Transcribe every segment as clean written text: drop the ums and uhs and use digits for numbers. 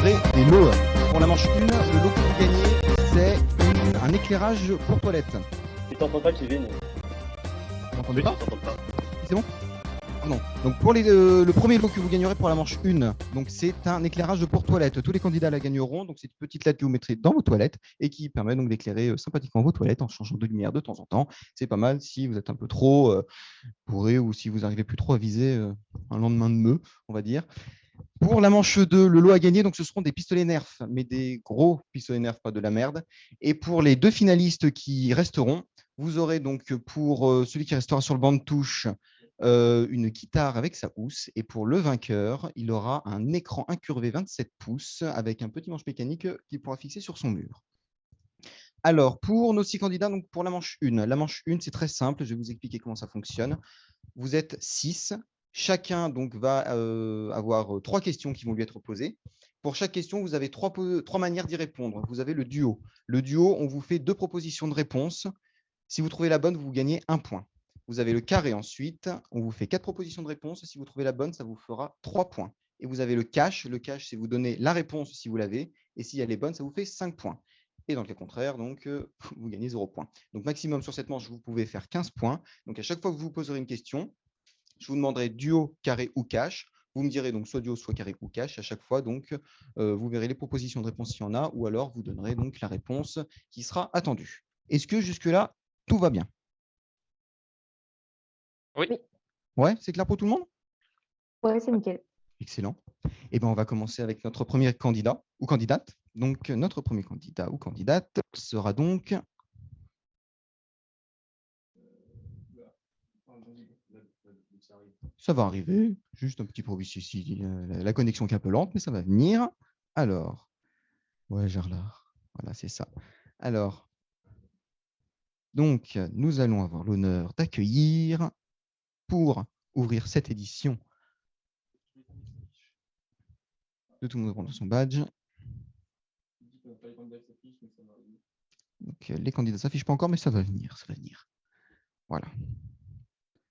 débloquerez des lots. Pour la manche 1, le lot que vous gagnez, c'est un éclairage pour toilette. Je t'entends pas, Kevin. Vous m'entendez Oui, pas? je t'entends pas. C'est bon? Pardon. Donc pour le premier lot que vous gagnerez pour la manche 1, donc c'est un éclairage pour toilette. Tous les candidats la gagneront. Donc c'est une petite lettre que vous mettrez dans vos toilettes et qui permet donc d'éclairer sympathiquement vos toilettes en changeant de lumière de temps en temps. C'est pas mal si vous êtes un peu trop bourré ou si vous n'arrivez plus trop à viser un lendemain de meux, on va dire. Pour la manche 2, le lot à gagner, donc ce seront des pistolets Nerf, mais des gros pistolets Nerf, pas de la merde. Et pour les 2 finalistes qui resteront, vous aurez donc pour celui qui restera sur le banc de touche une guitare avec sa housse. Et pour le vainqueur, il aura un écran incurvé 27 pouces avec un petit manche mécanique qu'il pourra fixer sur son mur. Alors, pour nos 6 candidats, donc pour la manche 1, c'est très simple. Je vais vous expliquer comment ça fonctionne. Vous êtes 6. Chacun donc va avoir 3 questions qui vont lui être posées. Pour chaque question, vous avez 3 manières d'y répondre. Vous avez le duo. Le duo, on vous fait 2 propositions de réponse. Si vous trouvez la bonne, vous gagnez 1 point. Vous avez le carré ensuite. On vous fait 4 propositions de réponse. Si vous trouvez la bonne, ça vous fera 3 points. Et vous avez le cash. Le cash, c'est vous donner la réponse si vous l'avez. Et si elle est bonne, ça vous fait 5 points. Et dans le cas contraire, donc, vous gagnez 0 points. Donc, maximum sur cette manche, vous pouvez faire 15 points. Donc, à chaque fois que vous vous poserez une question, je vous demanderai duo, carré ou cash. Vous me direz donc soit duo, soit carré ou cash. À chaque fois, donc, vous verrez les propositions de réponse s'il y en a, ou alors vous donnerez donc la réponse qui sera attendue. Est-ce que jusque-là, tout va bien? Oui. Ouais, c'est clair pour tout le monde? Ouais, c'est nickel. Excellent. Eh bien, on va commencer avec notre premier candidat ou candidate. Donc, notre premier candidat ou candidate sera donc ça va arriver, juste un petit problème ici, la connexion qui est un peu lente, mais ça va venir. Alors, ouais, Jarlard, voilà, c'est ça. Alors, donc, nous allons avoir l'honneur d'accueillir, pour ouvrir cette édition, de tout le monde prendre son badge. Donc, les candidats ne s'affichent pas encore, mais ça va venir, ça va venir. Voilà.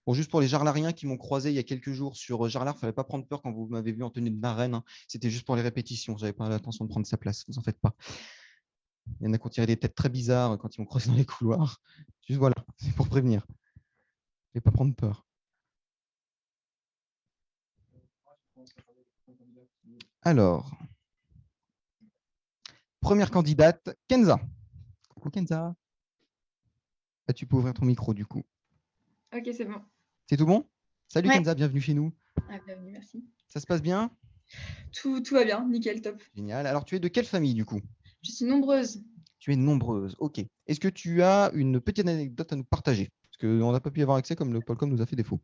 Bon, juste pour les Jarlariens qui m'ont croisé il y a quelques jours sur Jarlard, il ne fallait pas prendre peur quand vous m'avez vu en tenue de marraine. Hein. C'était juste pour les répétitions. Je n'avais pas l'intention de prendre sa place. Vous en faites pas. Il y en a qui ont tiré des têtes très bizarres quand ils m'ont croisé dans les couloirs. Juste voilà, c'est pour prévenir. Je ne vais pas prendre peur. Alors, première candidate, Kenza. Coucou Kenza. Ah, tu peux ouvrir ton micro du coup. Ok, c'est bon. C'est tout bon? Salut Ouais. Kenza, bienvenue chez nous. Ah, bienvenue, merci. Ça se passe bien? Tout va bien, nickel, top. Génial. Alors, tu es de quelle famille du coup? Je suis nombreuse. Tu es nombreuse, ok. Est-ce que tu as une petite anecdote à nous partager? Parce qu'on n'a pas pu y avoir accès comme le Polcom nous a fait défaut.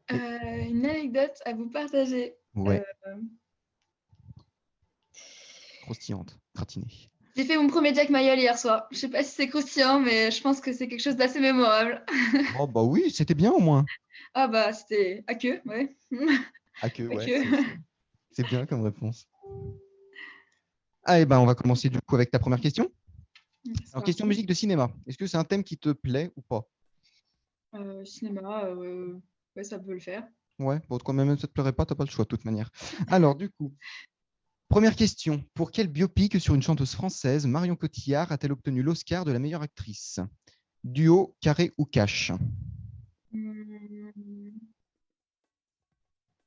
Une anecdote à vous partager. Ouais. Croustillante, gratinée. J'ai fait mon premier Jack Mayol hier soir. Je sais pas si c'est croustillant, mais je pense que c'est quelque chose d'assez mémorable. Oh bah oui, c'était bien au moins. Ah bah, c'était à queue, ouais. À queue, À ouais. queue. C'est bien comme réponse. Ah, et ben, on va commencer du coup avec ta première question. Alors, question musique de cinéma. Est-ce que c'est un thème qui te plaît ou pas? Cinéma, ouais, ça peut le faire. Ouais, bon, quand même, ça te plairait pas, t'as pas le choix de toute manière. Alors, du coup, première question. Pour quel biopic sur une chanteuse française, Marion Cotillard a-t-elle obtenu l'Oscar de la meilleure actrice? Duo, carré ou cash?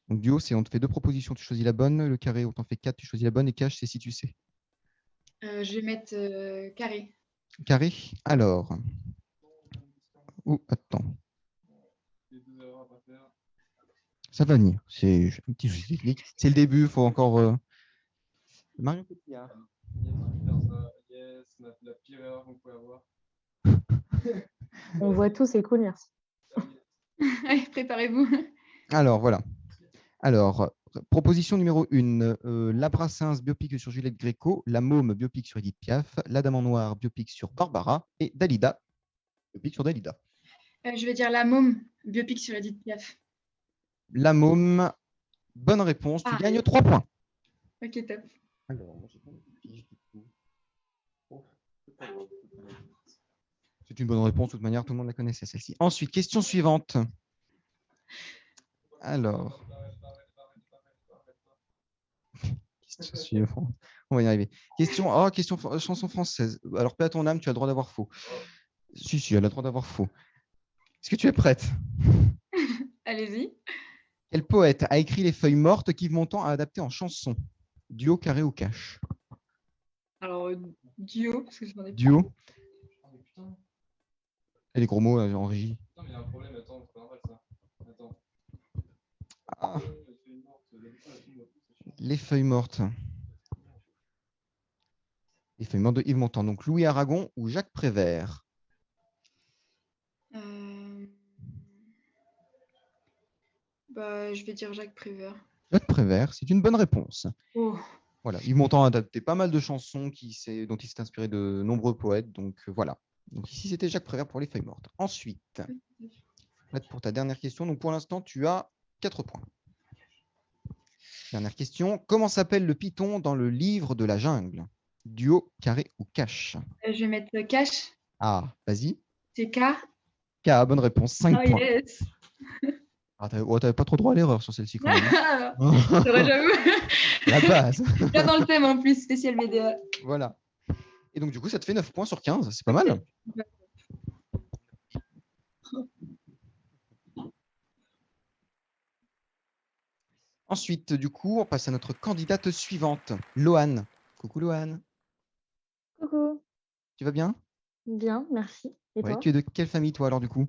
Donc, duo, c'est on te fait 2 propositions, tu choisis la bonne. Le carré, on t'en fait 4, tu choisis la bonne. Et cash, c'est si tu sais. Je vais mettre carré. Carré, alors. Attends. Ça va venir. C'est un petit souci technique. C'est le début, il faut encore. Marion Cotillard. Yes, la pire erreur qu'on pouvait avoir. On voit tout, c'est cool, merci. Allez, préparez-vous. Alors, voilà. Alors, proposition numéro 1. La Brassens, biopic sur Juliette Gréco. La Môme, biopic sur Edith Piaf. La Dame en Noir, biopic sur Barbara. Et Dalida, biopic sur Dalida. Je vais dire La Môme, biopic sur Edith Piaf. La Môme, bonne réponse. Tu gagnes 3 points. Ok, top. C'est une bonne réponse, de toute manière, tout le monde la connaissait, celle-ci. Ensuite, question suivante. Alors. Question suivante. On va y arriver. Question chanson française. Alors, paix à ton âme, tu as le droit d'avoir faux. Si, elle a le droit d'avoir faux. Est-ce que tu es prête? Allez-y. Quel poète a écrit Les Feuilles mortes qu'Yves Montand a adapté en chanson? Duo, carré ou cash? Alors, duo, parce que je m'en ai pas. Duo. Oh, mais putain. Et les gros mots en régie. Putain, mais il y a un problème, attends, c'est pas normal ça. Attends. Ah, Elle fait une morte, il y a des fois, elle tombe, c'est chiant. Les Feuilles mortes. Les Feuilles mortes de Yves Montand. Donc Louis Aragon ou Jacques Prévert? Bah, je vais dire Jacques Prévert. Jacques Prévert, c'est une bonne réponse. Oh. Voilà, Yves Montand a adapté pas mal de chansons dont il s'est inspiré de nombreux poètes. Donc voilà. Donc ici, c'était Jacques Prévert pour Les Feuilles mortes. Ensuite, prête pour ta dernière question. Donc pour l'instant, tu as 4 points. Dernière question. Comment s'appelle le python dans le livre de la jungle? Duo, carré ou cash? Je vais mettre cash. Ah, vas-y. C'est K. K, bonne réponse. 5 Oh points. yes. Ah, t'avais pas trop droit à l'erreur sur celle-ci quand même. Hein. C'est vrai, j'avoue. La base. Là dans le thème en plus, spécial BDA. Voilà. Et donc, du coup, ça te fait 9 points sur 15. C'est pas mal. Ensuite, du coup, on passe à notre candidate suivante, Loane. Coucou Loane. Coucou. Tu vas bien? Bien, merci. Et Ouais, toi? tu es de quelle famille, toi, alors, du coup?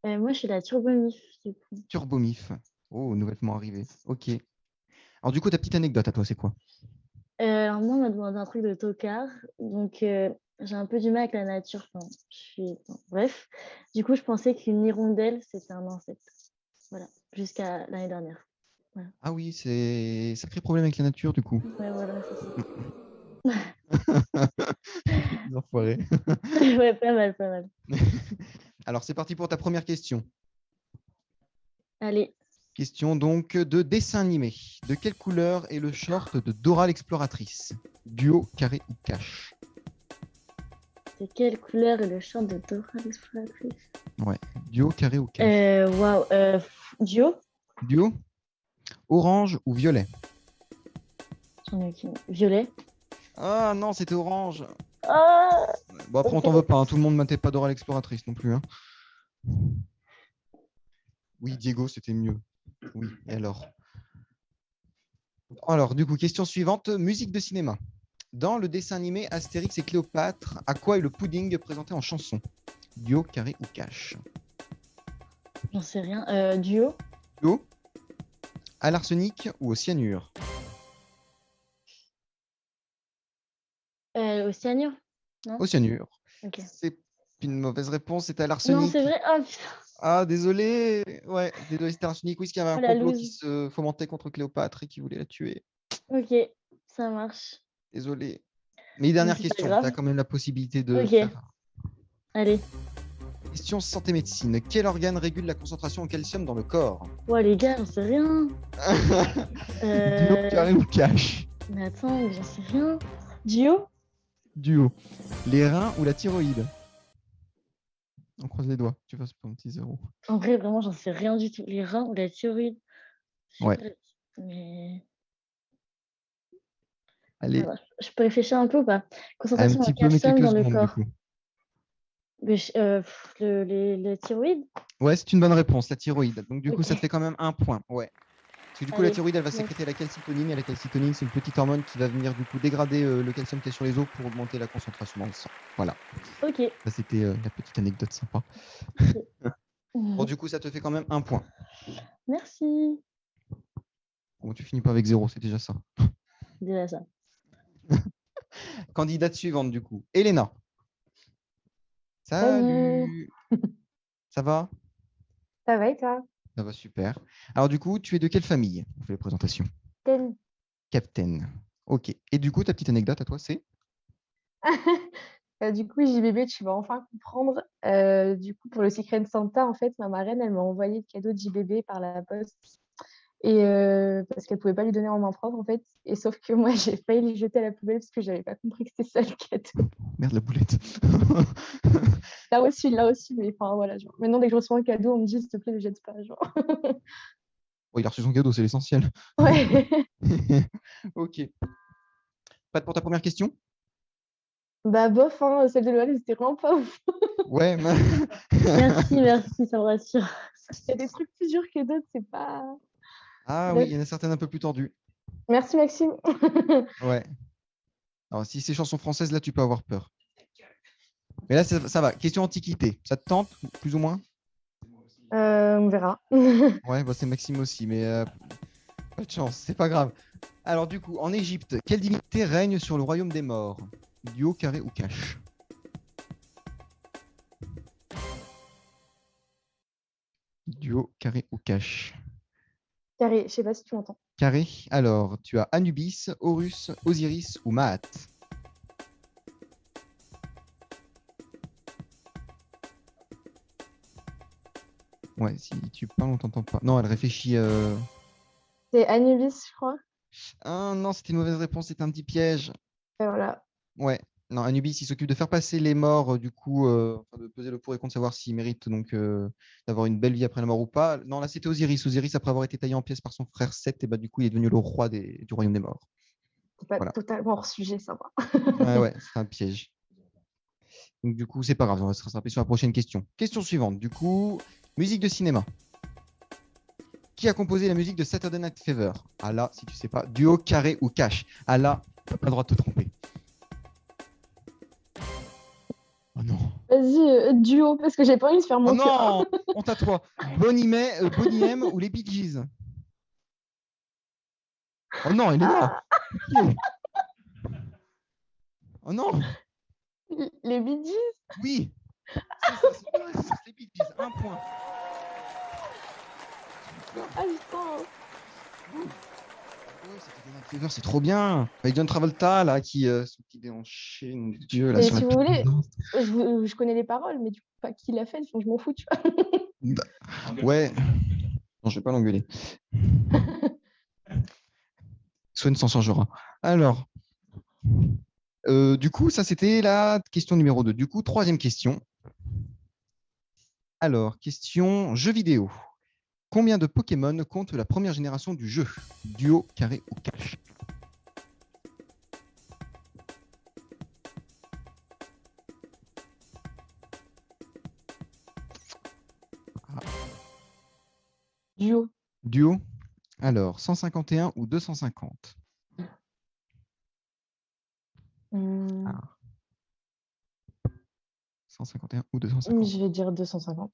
Moi, je suis la turbomif, du coup. Turbomif. Oh, nouvellement arrivé. Ok. Alors, du coup, ta petite anecdote à toi, c'est quoi? Alors, moi, on m'a demandé un truc de tocard. Donc, j'ai un peu du mal avec la nature. Enfin, bref. Du coup, je pensais qu'une hirondelle, c'était un insecte. Voilà. Jusqu'à l'année dernière. Ah oui, c'est sacré problème avec la nature, du coup. Ouais, voilà, c'est ça. Les enfoirés. Ouais, pas mal, pas mal. Alors, c'est parti pour ta première question. Allez. Question donc de dessin animé. De quelle couleur est le short de Dora l'exploratrice? Duo, carré ou cash? De quelle couleur est le chant de Dora l'exploratrice? Ouais, duo, carré ou cash? Waouh. Duo? Duo, orange ou violet? J'en ai aucune. Violet? Ah non, c'était orange. Ah! Bon, après, on t'en veut pas. Hein. Tout le monde ne matait pas Dora l'exploratrice non plus. Hein. Oui, Diego, c'était mieux. Oui, et alors? Alors, du coup, question suivante. Musique de cinéma. Dans le dessin animé Astérix et Cléopâtre, à quoi est le pudding présenté en chanson? Duo, carré ou cash? J'en sais rien. Duo? Duo, à l'arsenic ou au cyanure? Au cyanure? Non? Au cyanure. Ok. C'est une mauvaise réponse, c'était à Non, l'arsenic. c'est vrai. Oh putain. Ah, désolé. Ouais, désolé, c'était arsenic. Oui, parce qu'il y avait un Oh, la complot loose. qui se fomentait contre Cléopâtre et qui voulait la tuer. Ok, ça marche. Désolé. Mais dernière C'est pas question, tu grave. as quand même la possibilité de Ok. faire. Allez. Question santé médecine. Quel organe régule la concentration en calcium dans le corps? Ouais, les gars, j'en sais rien. Duo, carré ou cash? Mais attends, j'en sais rien. Duo? Duo. Les reins ou la thyroïde? On croise les doigts. Tu fasses pas un petit zéro. En vrai, vraiment, j'en sais rien du tout. Les reins ou la thyroïde? Je sais Ouais. pas, mais Allez, alors, je peux réfléchir un peu ou pas? un Concentration en petit peu, mais calcium quelques dans le secondes du corps. coup. Mais les thyroïdes? Ouais, c'est une bonne réponse, la thyroïde. Donc du coup, ça Ok. te fait quand même un point. Ouais. Parce que du coup, Allez, la thyroïde, elle va ouais. sécréter la calcitonine. Et la calcitonine, c'est une petite hormone qui va venir du coup dégrader le calcium qui est sur les os pour augmenter la concentration dans le sang. Voilà. Ok. Ça, c'était la petite anecdote sympa. Bon, du coup, ça te fait quand même un point. Merci. Bon, tu finis pas avec zéro, c'est déjà ça. Déjà ça. Candidate suivante, du coup. Elena. Salut. Ça va? Ça va et toi? Ça va super. Alors du coup, tu es de quelle famille? On fait les présentations. Ken. Captain. Ok. Et du coup, ta petite anecdote à toi, c'est? Du coup, JBB, tu vas enfin comprendre. Du coup, pour le Secret Santa, en fait, ma marraine, elle m'a envoyé le cadeau de JBB par la poste. Et parce qu'elle pouvait pas lui donner en main propre, en fait. Et sauf que moi, j'ai failli le jeter à la poubelle parce que j'avais pas compris que c'était ça le cadeau. Merde, la boulette. Il l'a reçu, mais enfin voilà. Genre. Maintenant, dès que je reçois un cadeau, on me dit, s'il te plaît, ne le jette pas. Genre. Oh, il a reçu son cadeau, c'est l'essentiel. Ouais. Ok. Prête pour ta première question? Bah bof, hein, celle de Loane, c'était vraiment pas ouf. Ouais. Merci, merci, ça me rassure. Il y a des trucs plus durs que d'autres, c'est pas. Ah oui, Bref. il y en a certaines un peu plus tordues. Merci Maxime. Ouais. Alors, si c'est chanson française, là, tu peux avoir peur. Mais là, ça va. Question antiquité. Ça te tente, plus ou moins? On verra. Ouais, bah, c'est Maxime aussi, mais pas de chance, c'est pas grave. Alors, du coup, en Égypte, quelle divinité règne sur le royaume des morts? Duo, carré ou cache? Duo, carré ou cache? Carré, je sais pas si tu m'entends. Carré. Alors, tu as Anubis, Horus, Osiris ou Maat. Ouais, si tu parles, on t'entend pas. Non, elle réfléchit. C'est Anubis, je crois. Ah non, c'était une mauvaise réponse, c'était un petit piège. Et voilà. Ouais. Non, Anubis, il s'occupe de faire passer les morts, du coup, enfin, de peser le pour et contre, savoir s'ils méritent donc d'avoir une belle vie après la mort ou pas. Non, là, c'était Osiris. Osiris, après avoir été taillé en pièces par son frère Seth, et bah, du coup, il est devenu le roi du royaume des morts. C'est pas Voilà. totalement hors sujet, ça va. Ouais, ouais, c'est un piège. Donc, du coup, c'est pas grave, on va se rattraper sur la prochaine question. Question suivante, du coup, musique de cinéma. Qui a composé la musique de Saturday Night Fever? Ah là, si tu sais pas, duo, carré ou cache. Ah là, t'as pas le droit de te tromper. Oh non. Vas-y, duo, parce que j'ai pas envie de faire Oh mon cœur. non, honte à toi. Bonnie M ou les Bee Gees? Oh non, il est là. Oh non, Les Bee Gees? oui. C'est une réponse, les Bee Gees. Un point. Ah putain. Oh, Saturday Night Fever, c'est trop bien. Avec John Travolta, là, qui son petit déhanché, mon Dieu, là, Et sur si la vous voulez, petite- je connais les paroles, mais du coup, pas qui l'a fait, enfin, je m'en fous, tu vois. Bah, ouais. Non, je vais pas l'engueuler. Swan s'en chargera. Alors, du coup, ça, c'était la question numéro 2. Du coup, troisième question. Alors, question jeu vidéo. Combien de Pokémon compte la première génération du jeu? Duo, carré ou cache? Duo. Duo. Alors, 151 ou 250? Hmm, Ah, 151 ou 250? je vais dire 250.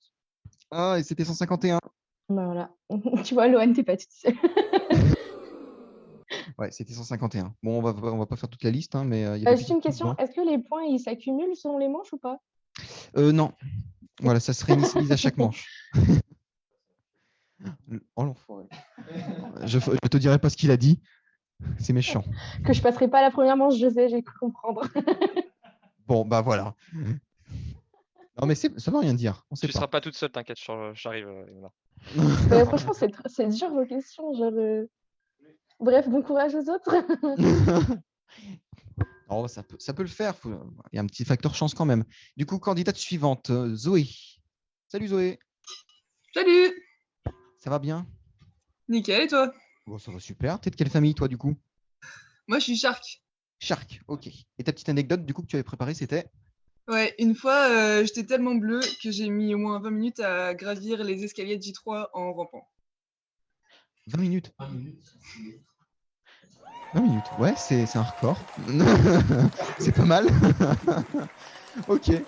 Ah, et c'était 151. Bah voilà. Tu vois, Loane, t'es pas toute seule. Ouais, c'était 151. Bon, on va pas faire toute la liste, hein, mais il y avait Juste une Pikachu question, dedans. est-ce que les points, ils s'accumulent selon les manches ou pas? Non. Voilà, ça se réinitialise à chaque manche. Oh l'enfoiré. Je te dirai pas ce qu'il a dit. C'est méchant. Que je passerai pas la première manche, je sais, j'ai cru comprendre. Bon, bah voilà. Non, mais ça veut rien dire. On sait Tu pas. seras pas toute seule, t'inquiète, j'arrive. Elena. Mais franchement, c'est dur vos questions. Genre, bref, bon courage aux autres. Oh, ça peut le faire. Il y a un petit facteur chance quand même. Du coup, candidate suivante, Zoé. Salut Zoé. Salut! Ça va bien? Nickel, et toi? Bon, ça va super. T'es de quelle famille, toi, du coup? Moi, je suis Shark. Shark, ok. Et ta petite anecdote, du coup, que tu avais préparée, c'était? Ouais, une fois, j'étais tellement bleue que j'ai mis au moins 20 minutes à gravir les escaliers de J3 en rampant. 20 minutes. 20 minutes, ouais, c'est un record. C'est pas mal. Ok. Et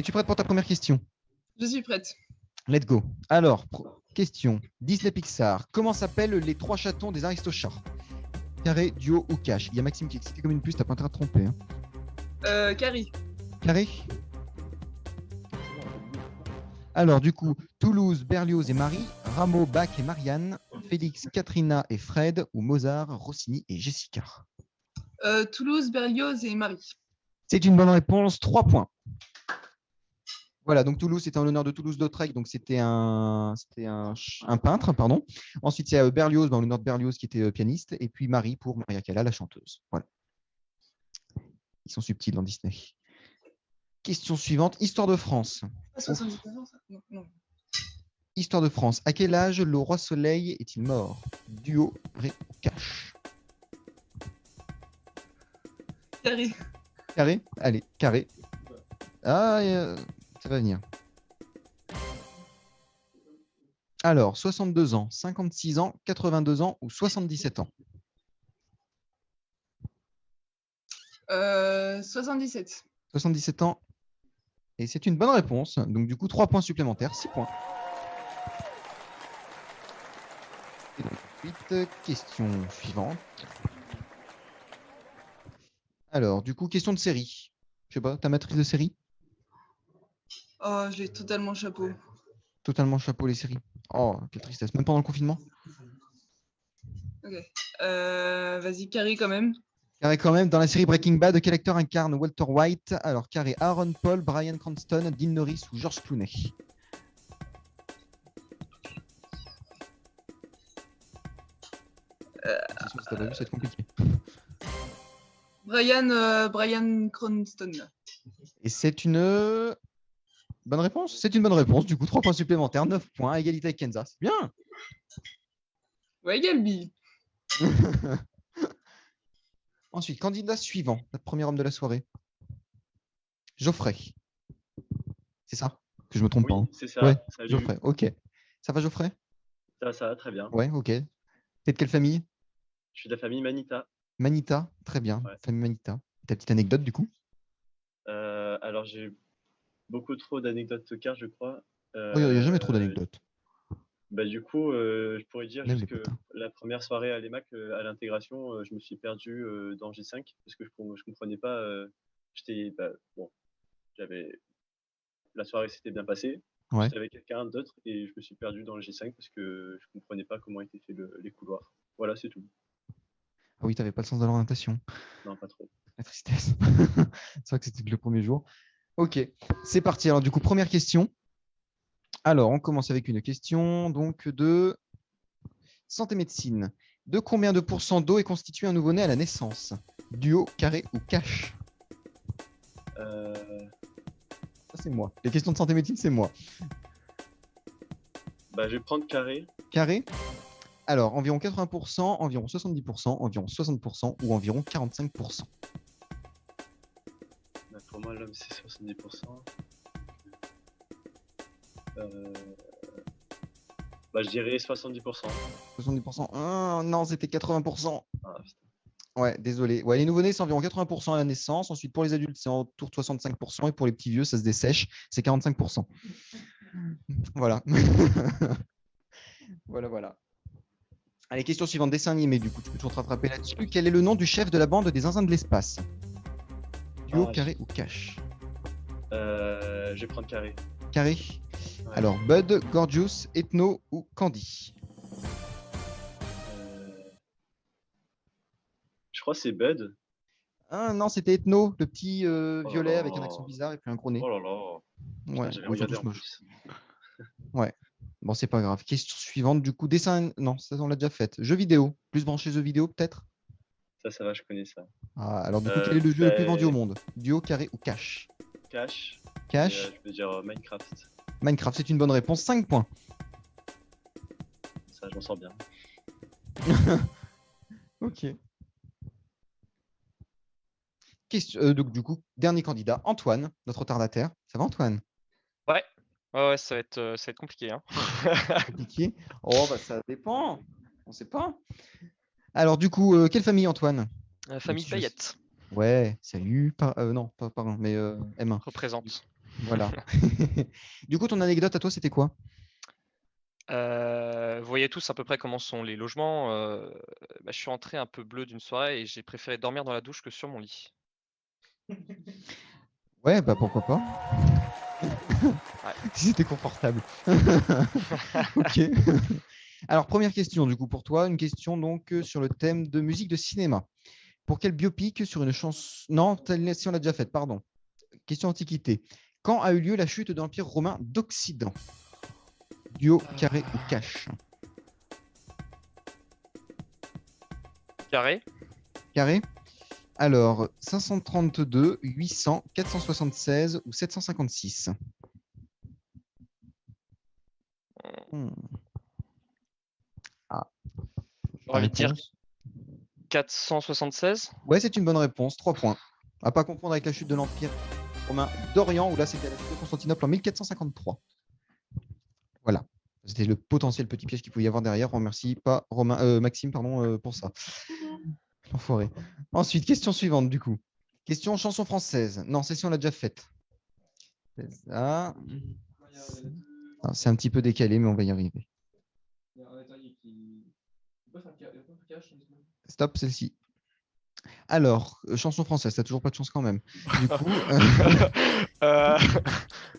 tu es prête pour ta première question? Je suis prête. Let's go. Alors, question. Disney Pixar. Comment s'appellent les trois chatons des Aristochats? Carré, duo ou cache? Il y a Maxime qui est excité comme une puce, t'as pas intérêt à te tromper. Hein. Carrie. Carré? Alors, du coup, Toulouse, Berlioz et Marie, Rameau, Bach et Marianne, Félix, Katrina et Fred, ou Mozart, Rossini et Jessica. Toulouse, Berlioz et Marie. C'est une bonne réponse, 3 points. Voilà, donc Toulouse, c'était en l'honneur de Toulouse-Lautrec, donc c'était un peintre, pardon. Ensuite, il y a Berlioz, en l'honneur de Berlioz, qui était pianiste, et puis Marie pour Maria Callas, la chanteuse. Voilà. Ils sont subtils dans Disney. Question suivante, Histoire de France. Ah, 79 ans, ça? Non, non. Histoire de France. À quel âge le roi Soleil est-il mort? Duo, Ré ou Cash? Carré. Carré? Allez, carré. Ah, ça va venir. Alors, 62 ans, 56 ans, 82 ans ou 77 ans? 77. 77 ans. Et c'est une bonne réponse. Donc, du coup, 3 points supplémentaires, 6 points. Et donc, ensuite, question suivante. Alors, du coup, question de série. Je sais pas, ta matrice de série? Oh, je l'ai totalement chapeau. Totalement chapeau les séries. Oh, quelle tristesse. Même pendant le confinement? Ok. Vas-y, carré quand même. Carré quand même, dans la série Breaking Bad, quel acteur incarne Walter White? Alors, carré Aaron Paul, Bryan Cranston, Dean Norris ou George Clooney? Attention, si t'as pas vu, ça va être compliqué. Bryan Cranston. Et c'est une bonne réponse? C'est une bonne réponse. Du coup, 3 points supplémentaires, 9 points, égalité avec Kenza. C'est bien. Ouais, Galbi. Ensuite, candidat suivant, notre premier homme de la soirée. Geoffrey. C'est ça? Que je me trompe Oui, pas. Hein. c'est ça. Ouais, Salut. Geoffrey. Ok. Ça va, Geoffrey? Ça va très bien. Ouais, ok. T'es de quelle famille? Je suis de la famille Manita. Manita, très bien. Ouais. Famille Manita. Ta petite anecdote du coup? Alors, j'ai beaucoup trop d'anecdotes car, je crois. Il n'y a jamais trop d'anecdotes. Bah, du coup, je pourrais dire Même juste les que potins. la première soirée à l'EMAC, à l'intégration, je me suis perdu dans G5 parce que je comprenais pas. Bon, la soirée s'était bien passée. Ouais. J'étais avec quelqu'un d'autre et je me suis perdu dans le G5 parce que je comprenais pas comment étaient faits les couloirs. Voilà, c'est tout. Ah oui, t'avais pas le sens de l'orientation. Non, pas trop. La tristesse. C'est vrai que c'était que le premier jour. Ok, c'est parti. Alors du coup, première question. Alors, on commence avec une question donc de santé médecine. De combien de pourcents d'eau est constitué un nouveau-né à la naissance? Duo, carré ou cash? Euh, Ça, c'est moi. Les questions de santé médecine, c'est moi. je vais prendre carré. Carré? Alors, environ 80%, environ 70%, environ 60% ou environ 45%. Pour moi, l'homme, c'est 70%. Je dirais 70%. 70%. Ah, non, c'était 80%. Ah, putain. Ouais, désolé. Ouais, les nouveau-nés, c'est environ 80% à la naissance. Ensuite, pour les adultes, c'est autour de 65%. Et pour les petits vieux, ça se dessèche. C'est 45%. Voilà. Voilà. Allez, question suivante. Dessin animé, du coup, tu peux toujours te rattraper là-dessus. Quel est le nom du chef de la bande des Zinzins de l'espace? Duo, carré ou cash? Je vais prendre carré. Carré. Ouais. Alors, Bud, Gorgeous, Ethno ou Candy? Je crois que c'est Bud. Ah non, c'était Ethno, le petit violet là avec un là. accent bizarre et puis un gros nez. Oh là là. Ouais, Putain, j'avais ils sont regardé tous en moches. plus. Ouais. Bon, c'est pas grave. Question suivante, du coup, dessin. Non, ça, on l'a déjà fait. Jeux vidéo. Plus branché jeux vidéo, peut-être? Ça va, je connais ça. Ah, alors, du coup, quel est le jeu le plus vendu au monde? Duo, carré ou cash? Cash. Cash. Je peux dire Minecraft. Minecraft, c'est une bonne réponse. 5 points. Ça, je m'en sors bien. Ok. Donc, du coup, dernier candidat, Antoine, notre retardataire. Ça va, Antoine? Ouais, ça va être compliqué. Hein. Compliqué. Oh, bah, ça dépend. On sait pas. Alors, du coup, quelle famille, Antoine? Famille si je- Payette Ouais, salut. Non, pas pardon, mais M1. représente. Voilà. Du coup, ton anecdote à toi, c'était quoi? Vous voyez tous à peu près comment sont les logements. Je suis rentré un peu bleu d'une soirée et j'ai préféré dormir dans la douche que sur mon lit. Ouais, bah pourquoi pas. Ouais. Si c'était confortable. Ok. Alors, première question, du coup, pour toi. Une question donc sur le thème de musique de cinéma. Pour quel biopic sur une chanson. Non, si on l'a déjà faite, pardon. Question antiquité. Quand a eu lieu la chute de l'Empire romain d'Occident? Duo, carré ou cash? Carré. Carré. Alors, 532, 800, 476 ou 756? envie de dire réponse. 476. Ouais, c'est une bonne réponse. 3 points. À pas confondre avec la chute de l'Empire romain d'Orient, où là, c'était la chute de Constantinople en 1453. Voilà. C'était le potentiel petit piège qu'il pouvait y avoir derrière. On remercie pas Maxime pour ça. L'enfoiré. Ensuite, question suivante, du coup. Question chanson française. Non, celle-ci, on l'a déjà faite. C'est ça. Ah, c'est un petit peu décalé, mais on va y arriver. Il y a un intérieur qui. Il peut faire un cache. Stop, celle-ci. Alors, chanson française, t'as toujours pas de chance quand même. Du coup,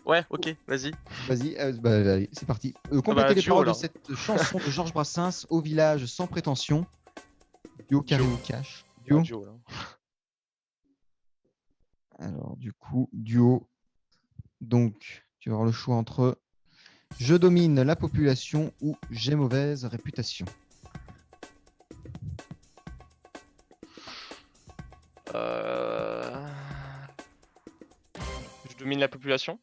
Ouais, ok, vas-y. vas-y, allez, c'est parti. Complétez les duo, paroles de là. cette chanson de Georges Brassens, Au village sans prétention. Duo carré ou cash. Duo. Duo, là. Alors, du coup, duo. Donc, tu vas avoir le choix entre Je domine la population ou J'ai mauvaise réputation. Je domine la population.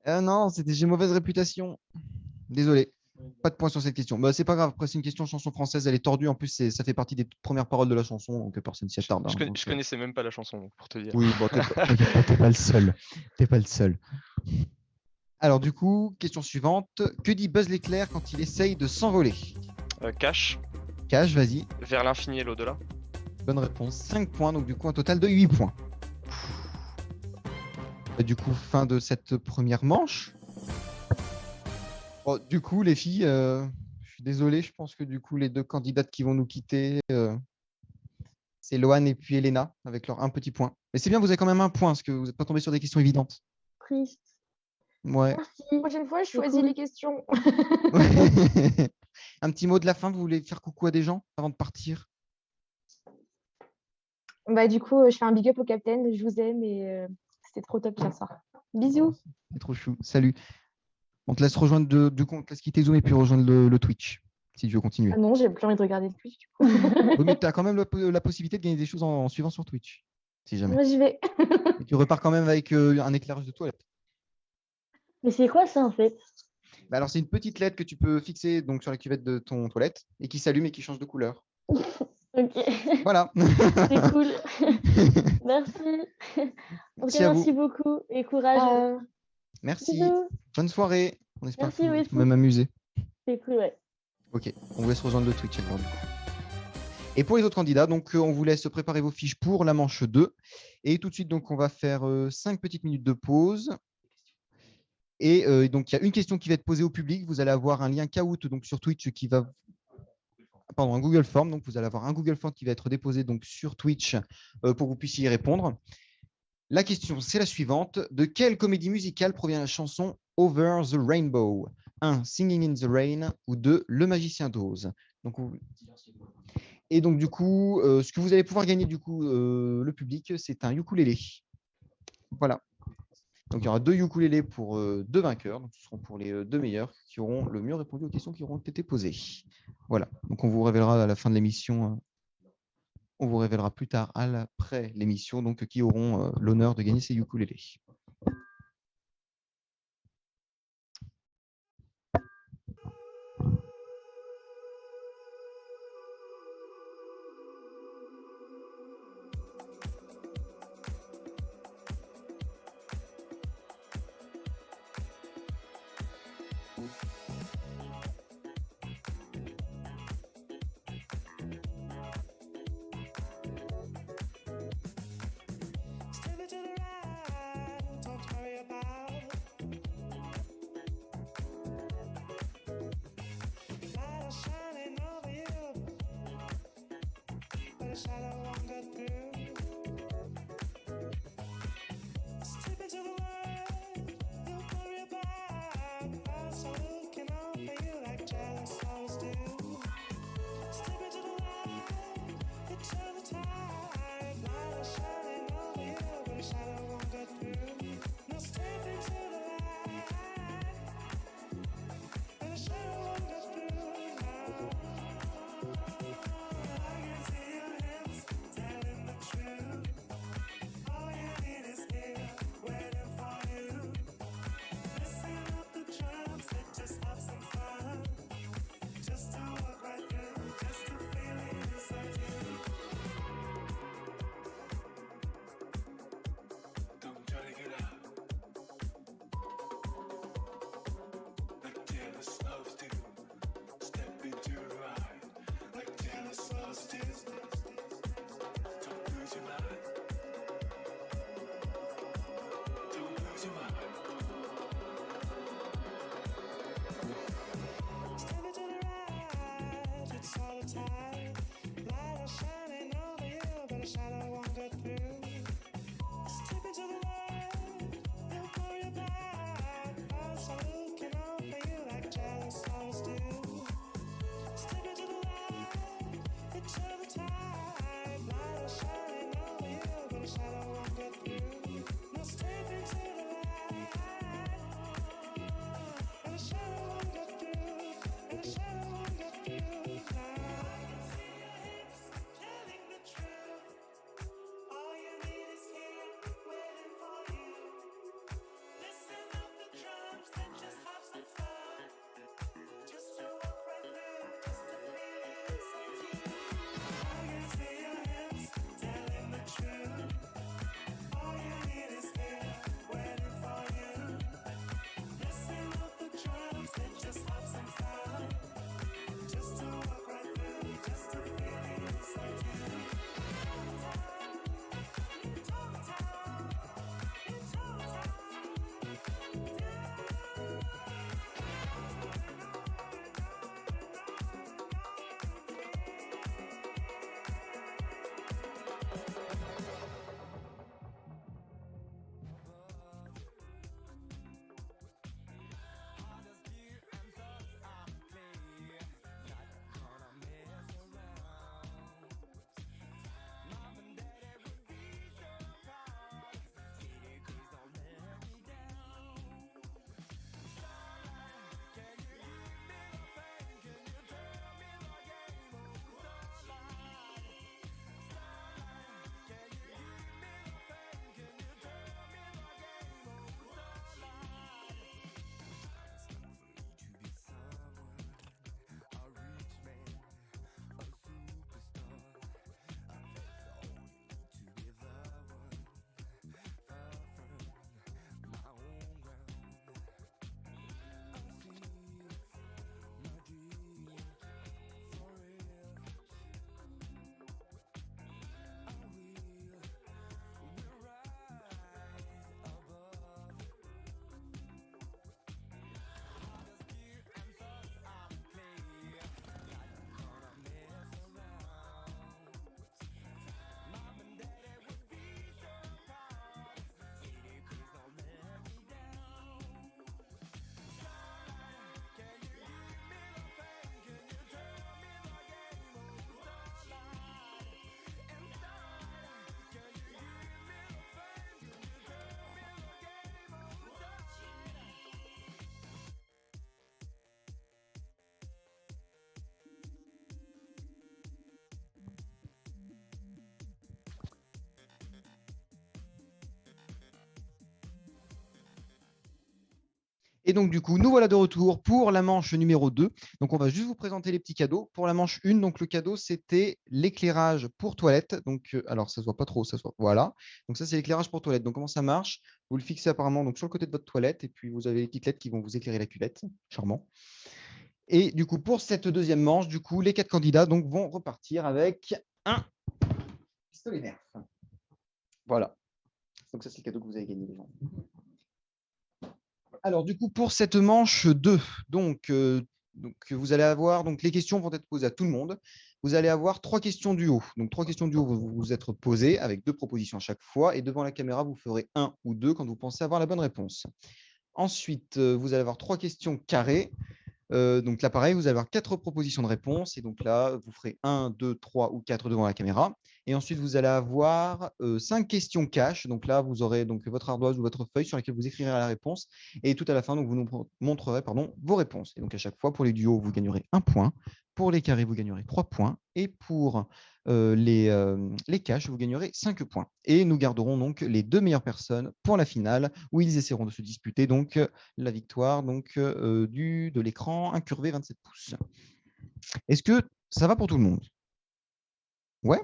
Non, c'était J'ai mauvaise réputation. Désolé. Pas de point sur cette question. Bah, c'est pas grave. Après, c'est une question chanson française. Elle est tordue. En plus, ça fait partie des toutes premières paroles de la chanson. Donc, personne s'y attarde. Je, hein, conna- donc, je connaissais même pas la chanson, donc, pour te dire. Oui, bon, t'es pas le seul. T'es pas le seul. Alors, du coup, question suivante. Que dit Buzz l'éclair quand il essaye de s'envoler? Cash, Cash, vas-y. vers l'infini et l'au-delà. Bonne réponse. 5 points. Donc, du coup, un total de 8 points. Et du coup, fin de cette première manche. Bon, du coup, les filles, je suis désolé. Je pense que du coup, les deux candidates qui vont nous quitter, c'est Loane et puis Elena, avec leur un petit point. Mais c'est bien, vous avez quand même un point, parce que vous n'êtes pas tombé sur des questions évidentes. Triste. Ouais. Merci. La prochaine fois, je C'est choisis cool. les questions. Un petit mot de la fin, vous voulez faire coucou à des gens avant de partir? Bah, du coup, je fais un big up au capitaine. Je vous aime et c'était trop top hier soir. Bisous. C'est trop chou. Salut. On te laisse rejoindre du coup, on te laisse quitter Zoom et puis rejoindre le Twitch, si tu veux continuer. Ah non, j'ai plus envie de regarder le Twitch du coup. Oui, mais tu as quand même la possibilité de gagner des choses en suivant sur Twitch, si jamais. Moi, j'y vais. Et tu repars quand même avec un éclairage de toilette. Mais c'est quoi ça en fait? Bah alors, c'est une petite LED que tu peux fixer donc, sur la cuvette de ton toilette et qui s'allume et qui change de couleur. Ok, Voilà. c'est cool. Merci. En tout Merci cas, à vous. merci beaucoup et courage. Merci. Bisous. Bonne soirée. On espère Merci, que vous oui, êtes quand même amusé. C'est cool, ouais. Ok, on vous laisse rejoindre le Twitch alors, du coup. Et pour les autres candidats, donc on vous laisse préparer vos fiches pour la manche 2. Et tout de suite, donc, on va faire 5 petites minutes de pause. Et donc, il y a une question qui va être posée au public. Vous allez avoir un lien Kahoot donc, sur Twitch qui va. Pardon, un Google Form. Donc, vous allez avoir un Google Form qui va être déposé donc, sur Twitch pour que vous puissiez y répondre. La question, c'est la suivante. De quelle comédie musicale provient la chanson Over the Rainbow? 1. Singing in the Rain ou 2. Le Magicien d'Oz. Donc, et donc, du coup, ce que vous allez pouvoir gagner, du coup, le public, c'est un ukulélé. Voilà. Donc, il y aura 2 ukulélés pour 2 vainqueurs. Donc, ce seront pour les 2 meilleurs qui auront le mieux répondu aux questions qui auront été posées. Voilà. Donc, on vous révélera à la fin de l'émission. On vous révélera plus tard, après l'émission, donc qui auront l'honneur de gagner ces ukulélés. Just Et donc, du coup, nous voilà de retour pour la manche numéro 2. Donc, on va juste vous présenter les petits cadeaux. Pour la manche 1, donc le cadeau, c'était l'éclairage pour toilette. Donc, alors, ça ne se voit pas trop, ça se voit. Voilà. Donc, ça, c'est l'éclairage pour toilette. Donc, comment ça marche? Vous le fixez apparemment donc, sur le côté de votre toilette et puis vous avez les petites lettres qui vont vous éclairer la cuvette. Charmant. Et du coup, pour cette deuxième manche, du coup, les 4 candidats donc, vont repartir avec un pistolet Nerf. Voilà. Donc, ça, c'est le cadeau que vous avez gagné, les gens. Alors, du coup, pour cette manche 2, donc, vous allez avoir, donc les questions vont être posées à tout le monde. Vous allez avoir 3 questions du haut. Donc, 3 questions du haut vont vous être posées avec 2 propositions à chaque fois. Et devant la caméra, vous ferez 1 ou 2 quand vous pensez avoir la bonne réponse. Ensuite, vous allez avoir 3 questions carrées. Donc là, pareil, vous allez avoir 4 propositions de réponse. Et donc là, vous ferez 1, 2, 3 ou 4 devant la caméra. Et ensuite, vous allez avoir 5 questions cash. Donc là, vous aurez donc votre ardoise ou votre feuille sur laquelle vous écrirez la réponse. Et tout à la fin, donc, vous nous montrerez vos réponses. Et donc à chaque fois, pour les duos, vous gagnerez 1 point. Pour les carrés, vous gagnerez 3 points. Et pour les cash, vous gagnerez 5 points. Et nous garderons donc les 2 meilleures personnes pour la finale, où ils essaieront de se disputer donc la victoire donc, de l'écran incurvé 27 pouces. Est-ce que ça va pour tout le monde? Ouais?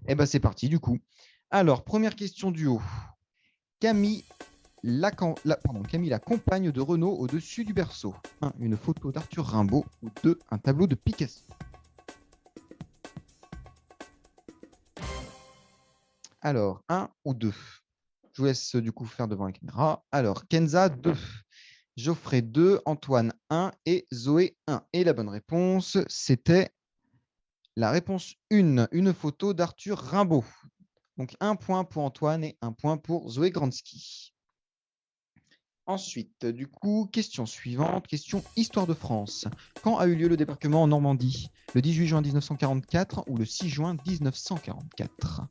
Eh bien, c'est parti du coup. Alors, première question du haut. Camille, la compagne de Renaud au-dessus du berceau. 1. Une photo d'Arthur Rimbaud. Ou 2. Un tableau de Picasso. Alors, 1 ou 2? Je vous laisse du coup faire devant la caméra. Alors, Kenza, 2. Geoffrey, 2. Antoine, 1. Et Zoé, 1. Et la bonne réponse, c'était la réponse 1. Une photo d'Arthur Rimbaud. Donc, 1 point pour Antoine et 1 point pour Zoé Gransky. Ensuite, du coup, question suivante, question Histoire de France. Quand a eu lieu le débarquement en Normandie? Le 18 juin 1944 ou le 6 juin 1944?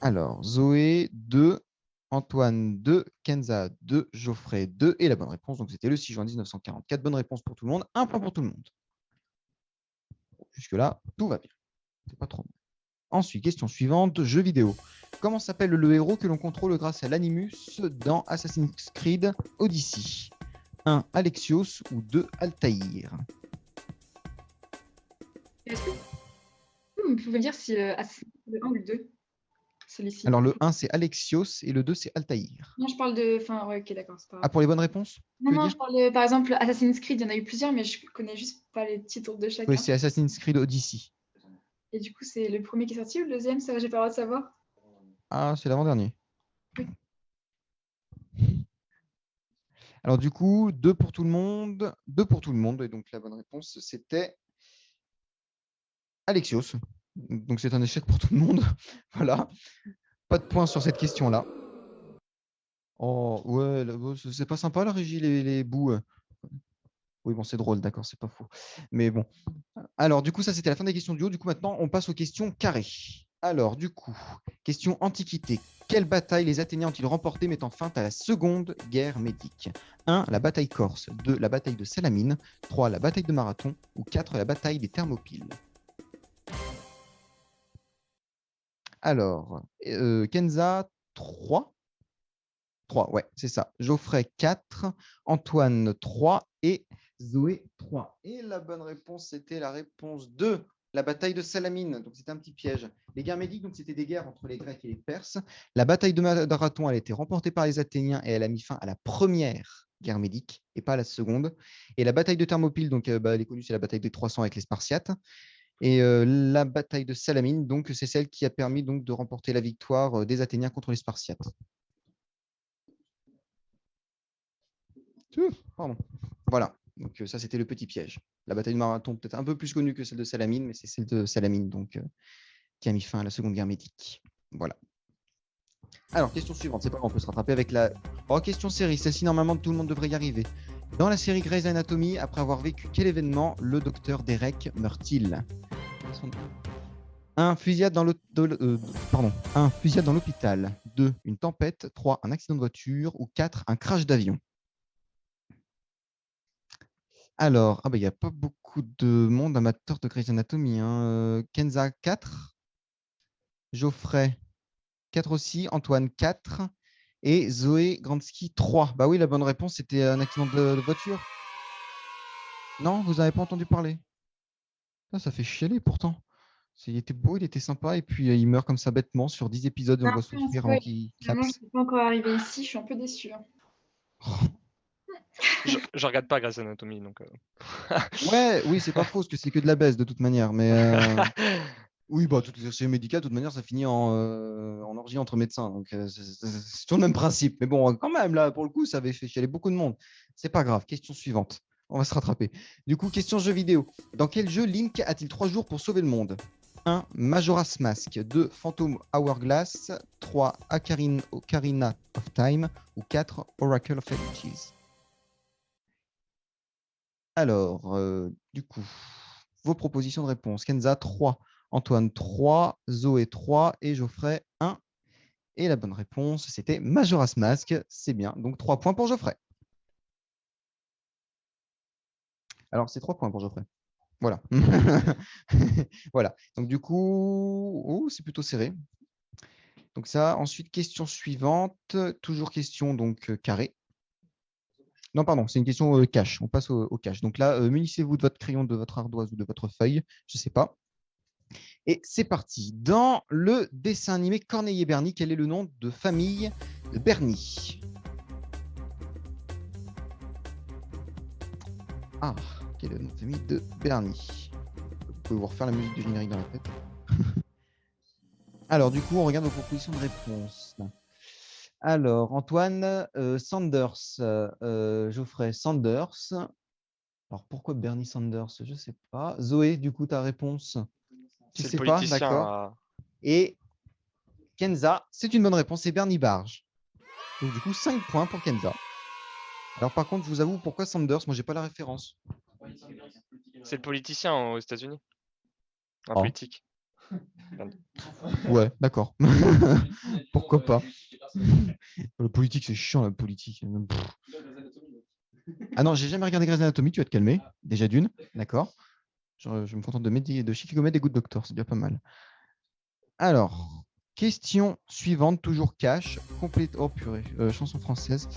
Alors, Zoé, 2, Antoine, 2, Kenza, 2, Geoffrey, 2. Et la bonne réponse, donc c'était le 6 juin 1944. Bonne réponse pour tout le monde. 1 point pour tout le monde. Jusque-là, tout va bien. C'est pas trop mal. Ensuite, question suivante, jeu vidéo. Comment s'appelle le héros que l'on contrôle grâce à l'animus dans Assassin's Creed Odyssey? 1. Alexios ou 2. Altaïr? Est-ce que vous pouvez me dire si le 1 ou le 2, celui-ci? Alors, le 1, c'est Alexios et le 2, c'est Altaïr. Non, je parle de. Enfin, ouais, ok, d'accord. C'est pas Ah, grave. pour les bonnes réponses? Non, non, je parle de. Par exemple, Assassin's Creed, il y en a eu plusieurs, mais je connais juste pas les titres de chacun. Oui, c'est Assassin's Creed Odyssey. Et du coup, c'est le premier qui est sorti ou le deuxième? Ça, j'ai pas le droit de savoir. Ah, c'est l'avant-dernier. Oui. Alors, du coup, 2 pour tout le monde. 2 pour tout le monde. Et donc, la bonne réponse, c'était Alexios. Donc, c'est un échec pour tout le monde. Voilà. Pas de points sur cette question-là. Oh, ouais, c'est pas sympa la régie, les bouts. Oui, bon, c'est drôle, d'accord, c'est pas faux. Mais bon. Alors, du coup, ça, c'était la fin des questions du haut. Du coup, maintenant, on passe aux questions carrées. Alors, du coup, question Antiquité. Quelle bataille les Athéniens ont-ils remporté mettant fin à la Seconde Guerre médique? 1. La bataille corse. 2. La bataille de Salamine. 3. La bataille de Marathon. Ou 4. La bataille des Thermopyles. Alors, Kenza, 3. 3, ouais, c'est ça. Geoffrey, 4. Antoine, 3. Et Zoé, 3. Et la bonne réponse, c'était la réponse 2. La bataille de Salamine. Donc, c'était un petit piège. Les guerres médiques, donc, c'était des guerres entre les Grecs et les Perses. La bataille de Marathon, elle a été remportée par les Athéniens et elle a mis fin à la première guerre médique et pas à la seconde. Et la bataille de Thermopyles, donc, elle est connue, c'est la bataille des 300 avec les Spartiates. Et la bataille de Salamine, donc, c'est celle qui a permis donc, de remporter la victoire des Athéniens contre les Spartiates. Pardon. Voilà. Donc, ça, c'était le petit piège. La bataille de Marathon, peut-être un peu plus connue que celle de Salamine, mais c'est celle de Salamine donc, qui a mis fin à la Seconde Guerre médique. Voilà. Alors, question suivante. C'est pas grave, on peut se rattraper avec la. Oh, question série. Celle-ci, normalement, tout le monde devrait y arriver. Dans la série Grey's Anatomy, après avoir vécu quel événement le docteur Derek meurt-il? Un fusillade dans l'hôpital. 2. Une tempête. 3. Un accident de voiture. Ou 4. Un crash d'avion. Alors, il n'y a pas beaucoup de monde amateur de Grey's Anatomy. Hein. Kenza, 4. Geoffrey, 4 aussi. Antoine, 4. Et Zoé Gransky, 3. Bah oui, la bonne réponse, c'était un accident de voiture. Non, vous n'avez pas entendu parler. Ça fait chialer pourtant. Il était beau, il était sympa, et puis il meurt comme ça bêtement sur 10 épisodes, et on C'est le un voit peu un souffrir avant spoil. qu'il Finalement, je clapse. ne suis pas encore arrivée ici, je suis un peu déçue. Hein. Je regarde pas Grey's Anatomy, donc. Ouais, oui, c'est pas faux, parce que c'est que de la baisse de toute manière. Mais oui, bah, toutes les séries médicales, de toute manière, ça finit en orgie entre médecins. Donc, c'est tout le même principe. Mais bon, quand même, là, pour le coup, ça avait fait chialer beaucoup de monde. C'est pas grave. Question suivante. On va se rattraper. Du coup, question jeu vidéo. Dans quel jeu Link a-t-il 3 jours pour sauver le monde? 1. Majora's Mask. 2. Phantom Hourglass. 3. Ocarina of Time. Ou 4. Oracle of Ages. Alors, du coup, vos propositions de réponse. Kenza, 3. Antoine, 3. Zoé, 3. Et Geoffrey, 1. Et la bonne réponse, c'était Majora's Mask. C'est bien. Donc, 3 points pour Geoffrey. Alors, c'est 3 points pour Geoffrey. Voilà. Voilà. Donc, du coup, c'est plutôt serré. Donc, ça, ensuite, question suivante. Toujours question, donc, carré. Non, pardon, c'est une question cash. On passe au cash. Donc là, munissez-vous de votre crayon, de votre ardoise ou de votre feuille. Je ne sais pas. Et c'est parti. Dans le dessin animé Corneille et Bernie, quel est le nom de famille de Bernie? Ah, quel est le nom de famille de Bernie? Vous pouvez vous refaire la musique du générique dans la tête. Alors, du coup, on regarde vos propositions de réponse. Alors, Antoine, Sanders, Geoffrey, Sanders. Alors, pourquoi Bernie Sanders? Je ne sais pas. Zoé, du coup, ta réponse? Tu C'est sais le pas, politicien. d'accord. Et Kenza, c'est une bonne réponse, c'est Bernie Barge. Donc, du coup, 5 points pour Kenza. Alors, par contre, je vous avoue, pourquoi Sanders? Moi, j'ai pas la référence. C'est le politicien aux États-Unis. Un Oh. politique. Ouais, d'accord. Pourquoi pas? Le politique, c'est chiant, la politique. Ah non, j'ai jamais regardé Grey's Anatomy, tu vas te calmer. Déjà d'une, d'accord. Je me contente de Chicago Med et Good Doctor, c'est déjà pas mal. Alors, question suivante, toujours cash. Oh purée, chanson française.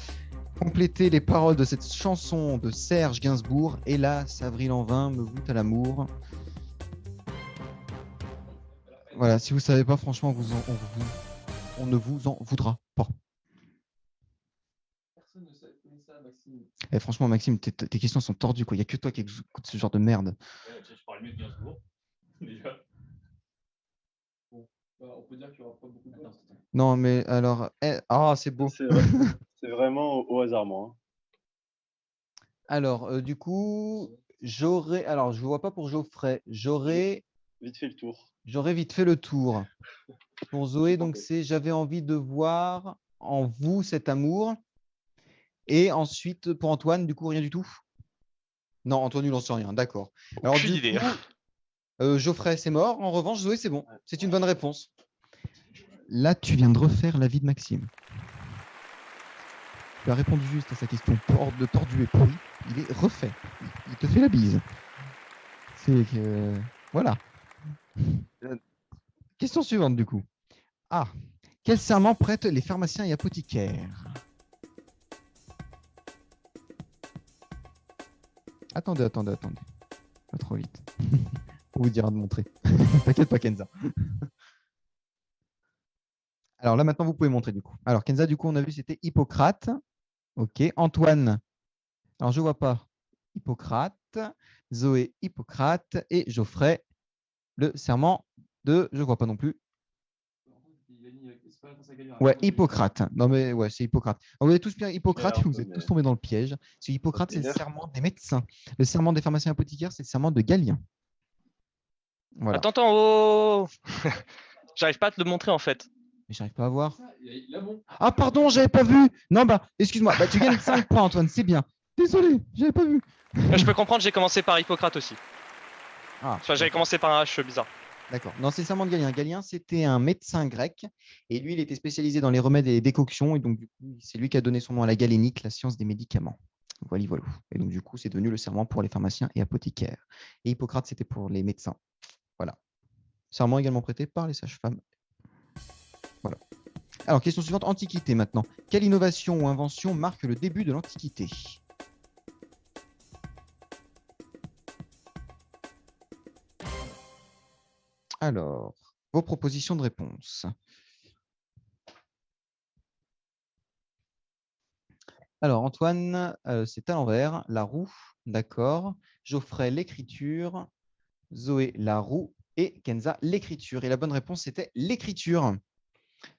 Complétez les paroles de cette chanson de Serge Gainsbourg. Hélas, avril en vain, me voûte à l'amour. Voilà, si vous ne savez pas, franchement, on ne vous en voudra pas. Personne ne sait ça, Maxime. Et franchement, Maxime, tes questions sont tordues, quoi. Il n'y a que toi qui écoute ce genre de merde. Je parlais mieux de Gainsbourg. Déjà. Bon, on peut dire qu'il n'y aura pas beaucoup de temps. Non, mais alors. C'est beau. C'est vraiment au hasard, moi. Alors, du coup, j'aurais. Alors, je ne vois pas pour Geoffrey. J'aurais Vite fait le tour. vite fait le tour. Pour Zoé, donc, c'est j'avais envie de voir en vous cet amour. Et ensuite, pour Antoine, du coup, rien du tout? Non, Antoine, il n'en sait rien. D'accord. Alors, Aucune du idée. coup, Geoffrey, c'est mort. En revanche, Zoé, c'est bon. C'est une bonne réponse. Là, tu viens de refaire la vie de Maxime. Tu as répondu juste à sa question. Le tordu et pourri, il est refait. Il te fait la bise. C'est que. Voilà. Question suivante, du coup. Ah. Quel serment prêtent les pharmaciens et apothicaires? Attendez. Pas trop vite. On vous dira de montrer. T'inquiète pas, Kenza. Alors là, maintenant, vous pouvez montrer, du coup. Alors, Kenza, du coup, on a vu, c'était Hippocrate. OK. Antoine. Alors, je ne vois pas. Hippocrate. Zoé, Hippocrate. Et Geoffrey, le serment de... Je ne vois pas non plus. Ouais, Hippocrate. Non, mais ouais, c'est Hippocrate. Vous avez tous bien Hippocrate, vous êtes tous tombés dans le piège. C'est Hippocrate, c'est le serment des médecins. Le serment des pharmaciens apothicaires, c'est le serment de Galien. Voilà. Attends, oh J'arrive pas à te le montrer en fait. Mais j'arrive pas à voir. Ah, pardon, j'avais pas vu. Non, bah, excuse-moi. Bah, tu gagnes 5 points, Antoine, c'est bien. Désolé, j'avais pas vu. Je peux comprendre, j'ai commencé par Hippocrate aussi. Ah, Enfin, j'avais commencé par un H bizarre. d'accord. Non, c'est le serment de Galien. Galien, c'était un médecin grec. Et lui, il était spécialisé dans les remèdes et les décoctions. Et donc, du coup, c'est lui qui a donné son nom à la galénique, la science des médicaments. Voilà. Et donc, du coup, c'est devenu le serment pour les pharmaciens et apothicaires. Et Hippocrate, c'était pour les médecins. Voilà. Serment également prêté par les sages-femmes. Voilà. Alors, question suivante, Antiquité maintenant. Quelle innovation ou invention marque le début de l'Antiquité? Alors, vos propositions de réponse. Alors, Antoine, c'est à l'envers. La roue, d'accord. Geoffrey, l'écriture. Zoé, la roue. Et Kenza, l'écriture. Et la bonne réponse, c'était l'écriture.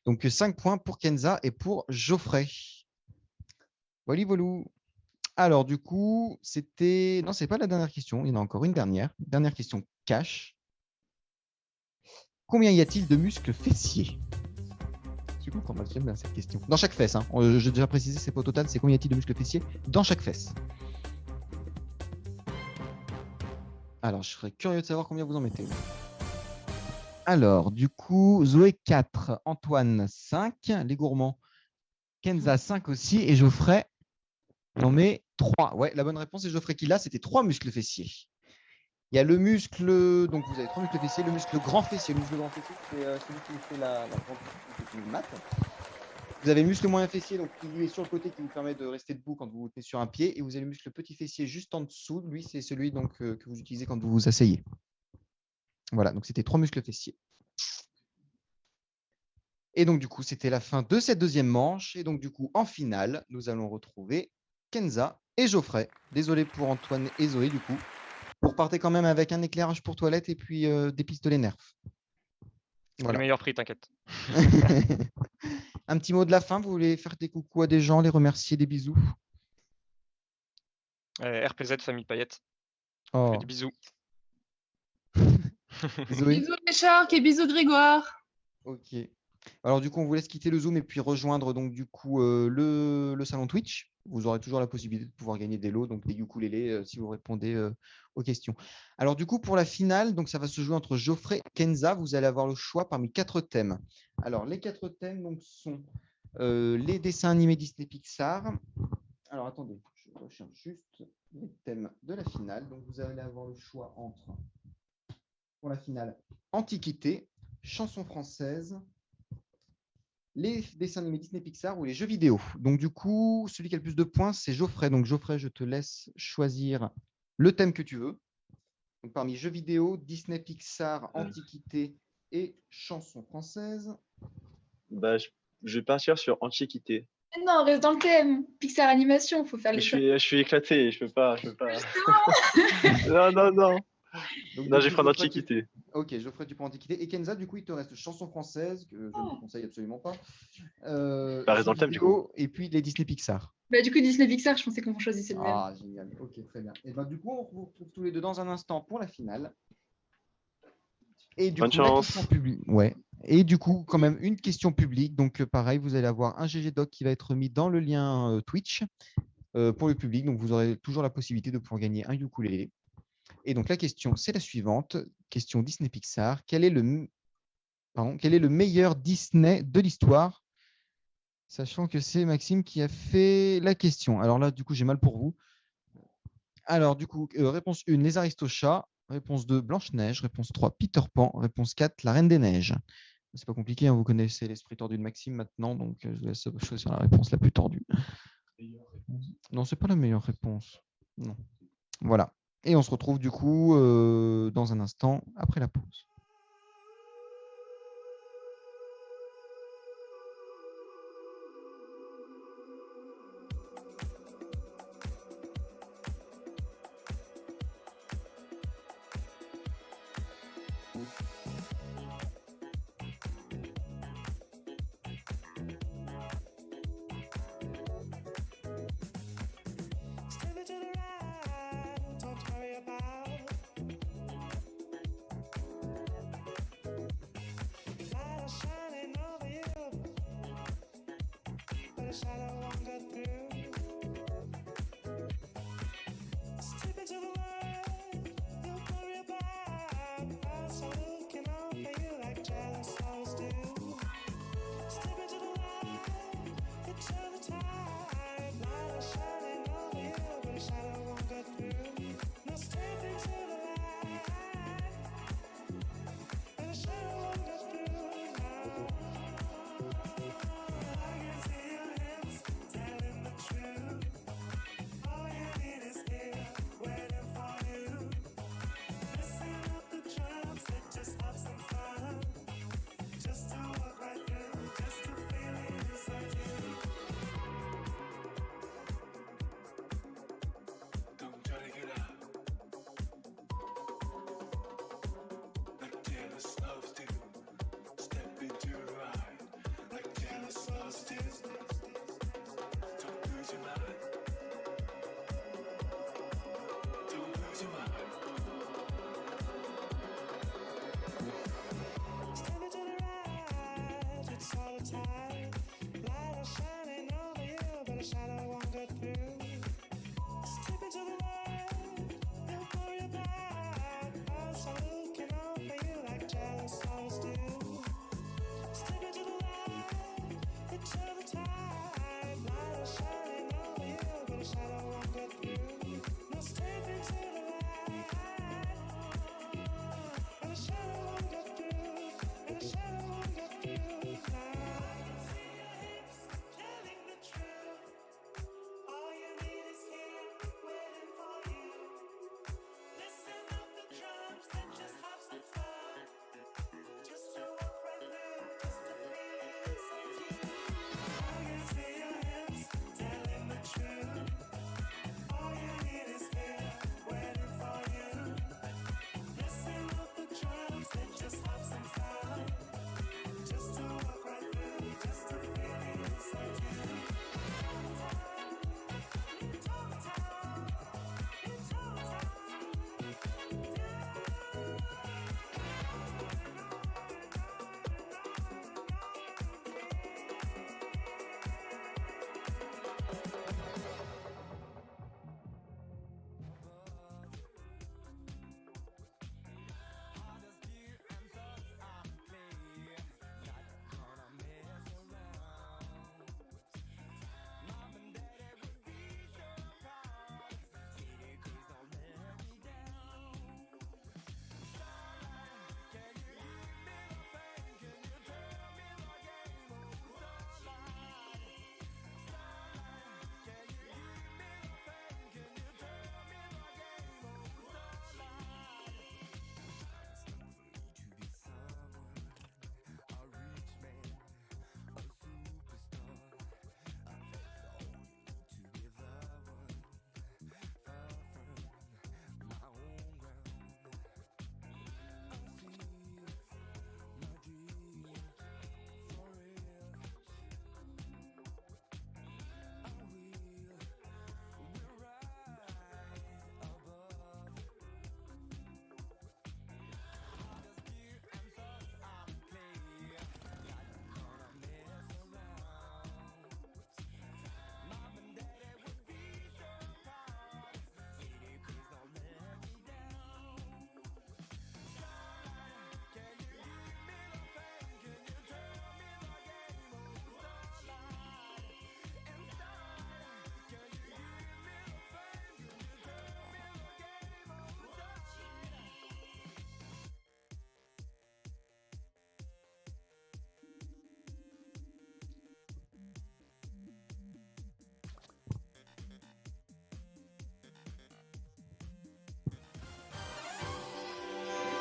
Donc, 5 points pour Kenza et pour Geoffrey. Voilà, voilà. Alors, du coup, c'était... Non, ce n'est pas la dernière question. Il y en a encore une dernière. Dernière question cash. Combien y a-t-il de muscles fessiers? Je comprends pas, j'aime bien cette question. Dans chaque fesse, hein. J'ai déjà précisé, c'est pas au total, c'est combien y a-t-il de muscles fessiers dans chaque fesse? Alors, je serais curieux de savoir combien vous en mettez. Alors, du coup, Zoé 4, Antoine 5, les gourmands, Kenza 5 aussi, et Geoffrey en met 3. Ouais, la bonne réponse est Geoffrey qui l'a, c'était 3 muscles fessiers. Il y a le muscle, donc vous avez 3 muscles fessiers, le muscle grand fessier. Le muscle grand fessier, c'est celui qui fait la grande mat. Vous avez le muscle moyen fessier, donc qui lui est sur le côté, qui vous permet de rester debout quand vous vous tenez sur un pied. Et vous avez le muscle petit fessier juste en dessous. Lui, c'est celui donc, que vous utilisez quand vous vous asseyez. Voilà, donc c'était 3 muscles fessiers. Et donc, du coup, c'était la fin de cette deuxième manche. Et donc, du coup, en finale, nous allons retrouver Kenza et Geoffrey. Désolé pour Antoine et Zoé, du coup. Vous repartez quand même avec un éclairage pour toilette et puis des pistolets Nerf. Voilà. Le meilleur prix, t'inquiète. Un petit mot de la fin, vous voulez faire des coucous à des gens, les remercier, des bisous? RPZ, famille Payette. Oh. Des bisous. Bisous les sharks et bisous Grégoire. Ok. Alors du coup, on vous laisse quitter le Zoom et puis rejoindre donc du coup le salon Twitch. Vous aurez toujours la possibilité de pouvoir gagner des lots, donc des ukulélés si vous répondez aux questions. Alors du coup, pour la finale, donc ça va se jouer entre Geoffrey et Kenza. Vous allez avoir le choix parmi 4 thèmes. Alors les 4 thèmes donc, sont les dessins animés Disney Pixar. Alors attendez, je recherche juste les thèmes de la finale. Donc vous allez avoir le choix entre, pour la finale, Antiquité, chansons françaises, les dessins animés Disney Pixar ou les jeux vidéo. Donc du coup, celui qui a le plus de points, c'est Geoffrey. Donc Geoffrey, je te laisse choisir le thème que tu veux. Donc, parmi jeux vidéo, Disney Pixar, Antiquité et chansons françaises. Bah, je vais partir sur Antiquité. Non, reste dans le thème. Pixar Animation, faut faire les Je suis éclaté, je peux pas. Non. Donc, non, je vais prendre Antiquité. Ok, Geoffrey, tu prends Antiquité. Et Kenza, du coup, il te reste chansons françaises, que je ne te conseille absolument pas. Reste dans le thème, du coup. Et puis les Disney Pixar. Bah, du coup, Disney Pixar, je pensais qu'on choisissait le même. Ah, génial. Ok, très bien. Et ben, du coup, on vous retrouve tous les deux dans un instant pour la finale. Et du Bonne coup, chance. la question publique. Ouais. Et du coup, quand même, une question publique. Donc, pareil, vous allez avoir un GG Doc qui va être mis dans le lien Twitch pour le public. Donc, vous aurez toujours la possibilité de pouvoir gagner un ukulélé. Et donc, la question, c'est la suivante. Question Disney Pixar. Quel est le meilleur Disney de l'histoire? Sachant que c'est Maxime qui a fait la question. Alors là, du coup, j'ai mal pour vous. Alors, du coup, réponse 1, les Aristochats. Réponse 2, Blanche-Neige. Réponse 3, Peter Pan. Réponse 4, la Reine des Neiges. C'est pas compliqué, hein, vous connaissez l'esprit tordu de Maxime maintenant, donc je vous laisse choisir la réponse la plus tordue. Non, c'est pas la meilleure réponse. Non. Voilà. Et on se retrouve du coup dans un instant après la pause. Step into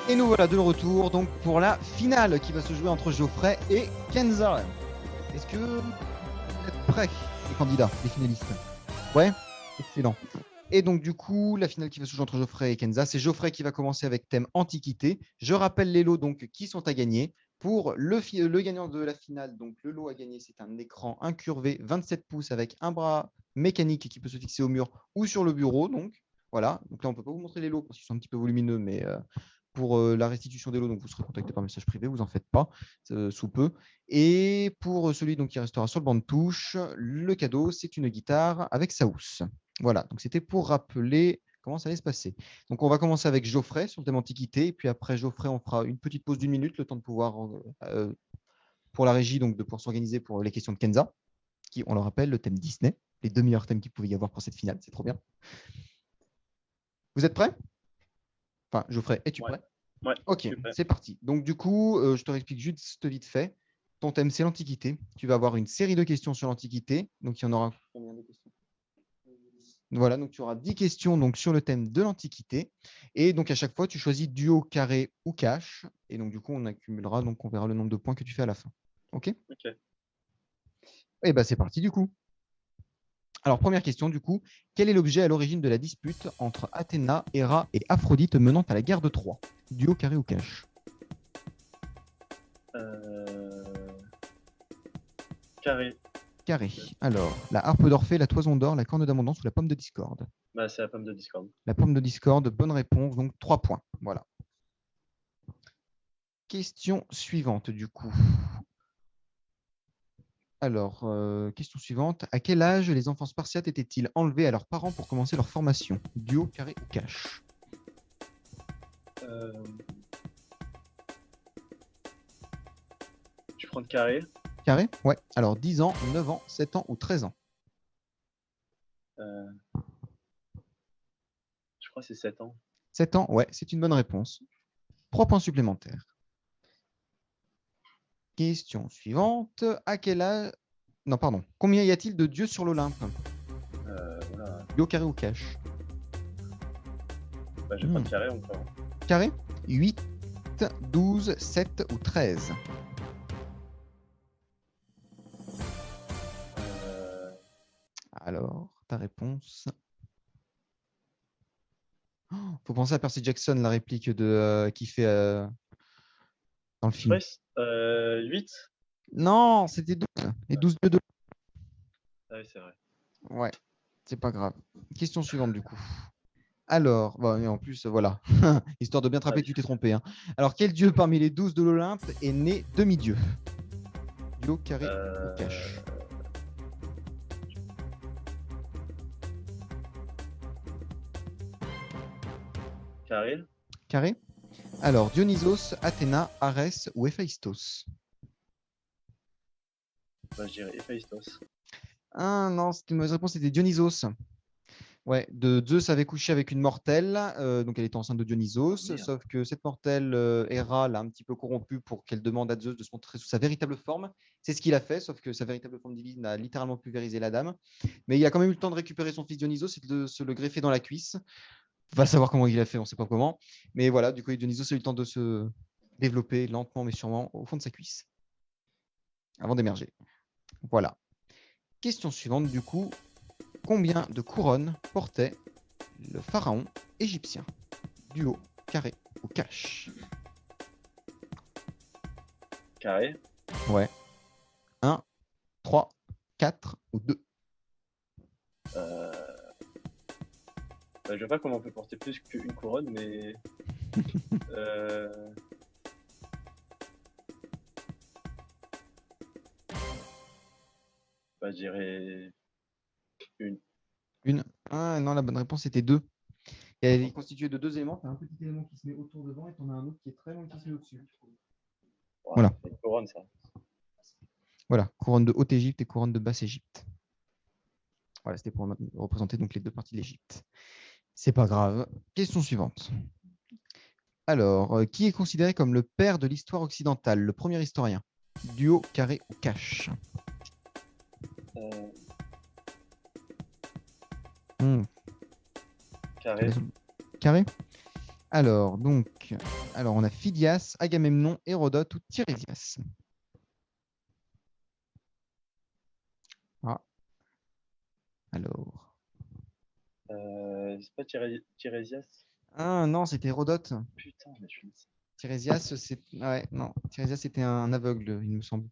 Et nous voilà de retour donc pour la finale qui va se jouer entre Geoffrey et Kenza. Est-ce que vous êtes prêts, les candidats, les finalistes? Ouais, excellent. Et donc du coup, la finale qui va se jouer entre Geoffrey et Kenza, c'est Geoffrey qui va commencer avec thème Antiquité. Je rappelle les lots donc qui sont à gagner. Pour le gagnant de la finale, donc le lot à gagner, c'est un écran incurvé 27 pouces avec un bras mécanique qui peut se fixer au mur ou sur le bureau. Donc voilà, donc là on ne peut pas vous montrer les lots parce qu'ils sont un petit peu volumineux, mais pour la restitution des lots, donc vous serez contacté par message privé, vous en faites pas, sous peu. Et pour celui donc, qui restera sur le banc de touche, le cadeau, c'est une guitare avec sa housse. Voilà, donc c'était pour rappeler comment ça allait se passer. Donc, on va commencer avec Geoffrey sur le thème Antiquité. Et puis après Geoffrey, on fera une petite pause d'1 minute, le temps de pouvoir, pour la régie, donc de pouvoir s'organiser pour les questions de Kenza, qui, on le rappelle, le thème Disney, les 2 meilleurs thèmes qu'il pouvait y avoir pour cette finale. C'est trop bien. Vous êtes prêts? Enfin, Geoffrey, es-tu prêt? Ouais. Ok, c'est parti. Donc, du coup, je te réexplique juste vite fait. Ton thème, c'est l'Antiquité. Tu vas avoir une série de questions sur l'Antiquité. Donc, il y en aura combien de questions? Voilà, donc tu auras 10 questions donc, sur le thème de l'Antiquité. Et donc, à chaque fois, tu choisis duo, carré ou cash. Et donc, du coup, on accumulera, donc on verra le nombre de points que tu fais à la fin. Ok? Ok. Et bien, c'est parti, du coup. Alors, première question, du coup. Quel est l'objet à l'origine de la dispute entre Athéna, Héra et Aphrodite menant à la guerre de Troie? Duo, carré ou cash? Carré. Carré. Alors, la harpe d'Orphée, la toison d'or, la corne d'abondance ou la pomme de discorde? Bah, c'est la pomme de discorde. La pomme de discorde, bonne réponse, donc 3 points. Voilà. Question suivante, du coup. Alors, question suivante. À quel âge les enfants spartiates étaient-ils enlevés à leurs parents pour commencer leur formation? Duo, carré ou cash? Tu prends le carré. Carré? Ouais. Alors, 10 ans, 9 ans, 7 ans ou 13 ans? Je crois que c'est 7 ans. 7 ans, ouais, c'est une bonne réponse. 3 points supplémentaires. Question suivante. À quel âge... Non, pardon. Combien y a-t-il de dieux sur l'Olympe? Voilà. Duo, carré ou cash? Bah, je vais prendre carré encore. Carré? 8, 12, 7 ou 13? Alors, ta réponse? Faut penser à Percy Jackson, la réplique de qui fait dans le film. 8? Non, c'était 12. Et 12 de 2. Ah oui, c'est vrai. Ouais, c'est pas grave. Question suivante, du coup. Alors, et en plus, voilà. Histoire de bien te rappeler que tu t'es trompé. Hein. Alors, quel dieu parmi les 12 de l'Olympe est né demi-dieu? Duo, carré ou cash? Carré. Carré. Alors, Dionysos, Athéna, Arès ou Héphaïstos? Bah, je dirais Héphaïstos. Ah non, c'était une mauvaise réponse, c'était Dionysos. Ouais, Zeus avait couché avec une mortelle, donc elle était enceinte de Dionysos, sauf que cette mortelle, Héra, l'a un petit peu corrompue pour qu'elle demande à Zeus de se montrer sous sa véritable forme. C'est ce qu'il a fait, sauf que sa véritable forme divine a littéralement pulvérisé la dame. Mais il a quand même eu le temps de récupérer son fils Dionysos et de se le greffer dans la cuisse. Va savoir comment il a fait, on ne sait pas comment. Mais voilà, du coup, Dionysos a eu le temps de se développer lentement mais sûrement au fond de sa cuisse, avant d'émerger. Voilà. Question suivante, du coup. Combien de couronnes portait le pharaon égyptien? Duo, carré ou cash? Carré. Ouais. 1, 3, 4 ou 2? Je vois pas comment on peut porter plus qu'une couronne, mais... Bah, je dirais... Une. Ah non, la bonne réponse était 2. Et elle est constituée de 2 éléments. Tu as un petit élément qui se met autour devant et tu en as un autre qui est très loin qui se met au-dessus. Ouais, Voilà. c'est une couronne, ça. Voilà, couronne de Haute-Égypte et couronne de Basse-Égypte. Voilà, c'était pour représenter donc les 2 parties de l'Égypte. C'est pas grave. Question suivante. Alors, qui est considéré comme le père de l'histoire occidentale, le premier historien? Duo, carré ou cash? Carré. Carré? Alors, donc, on a Phidias, Agamemnon, Hérodote ou Tirésias. Ah. Alors. C'est pas Tirésias? Ah non, c'était Hérodote. Putain, mais je Tirésias, c'est. Ah ouais, non. Tirésias, c'était un aveugle, il me semble.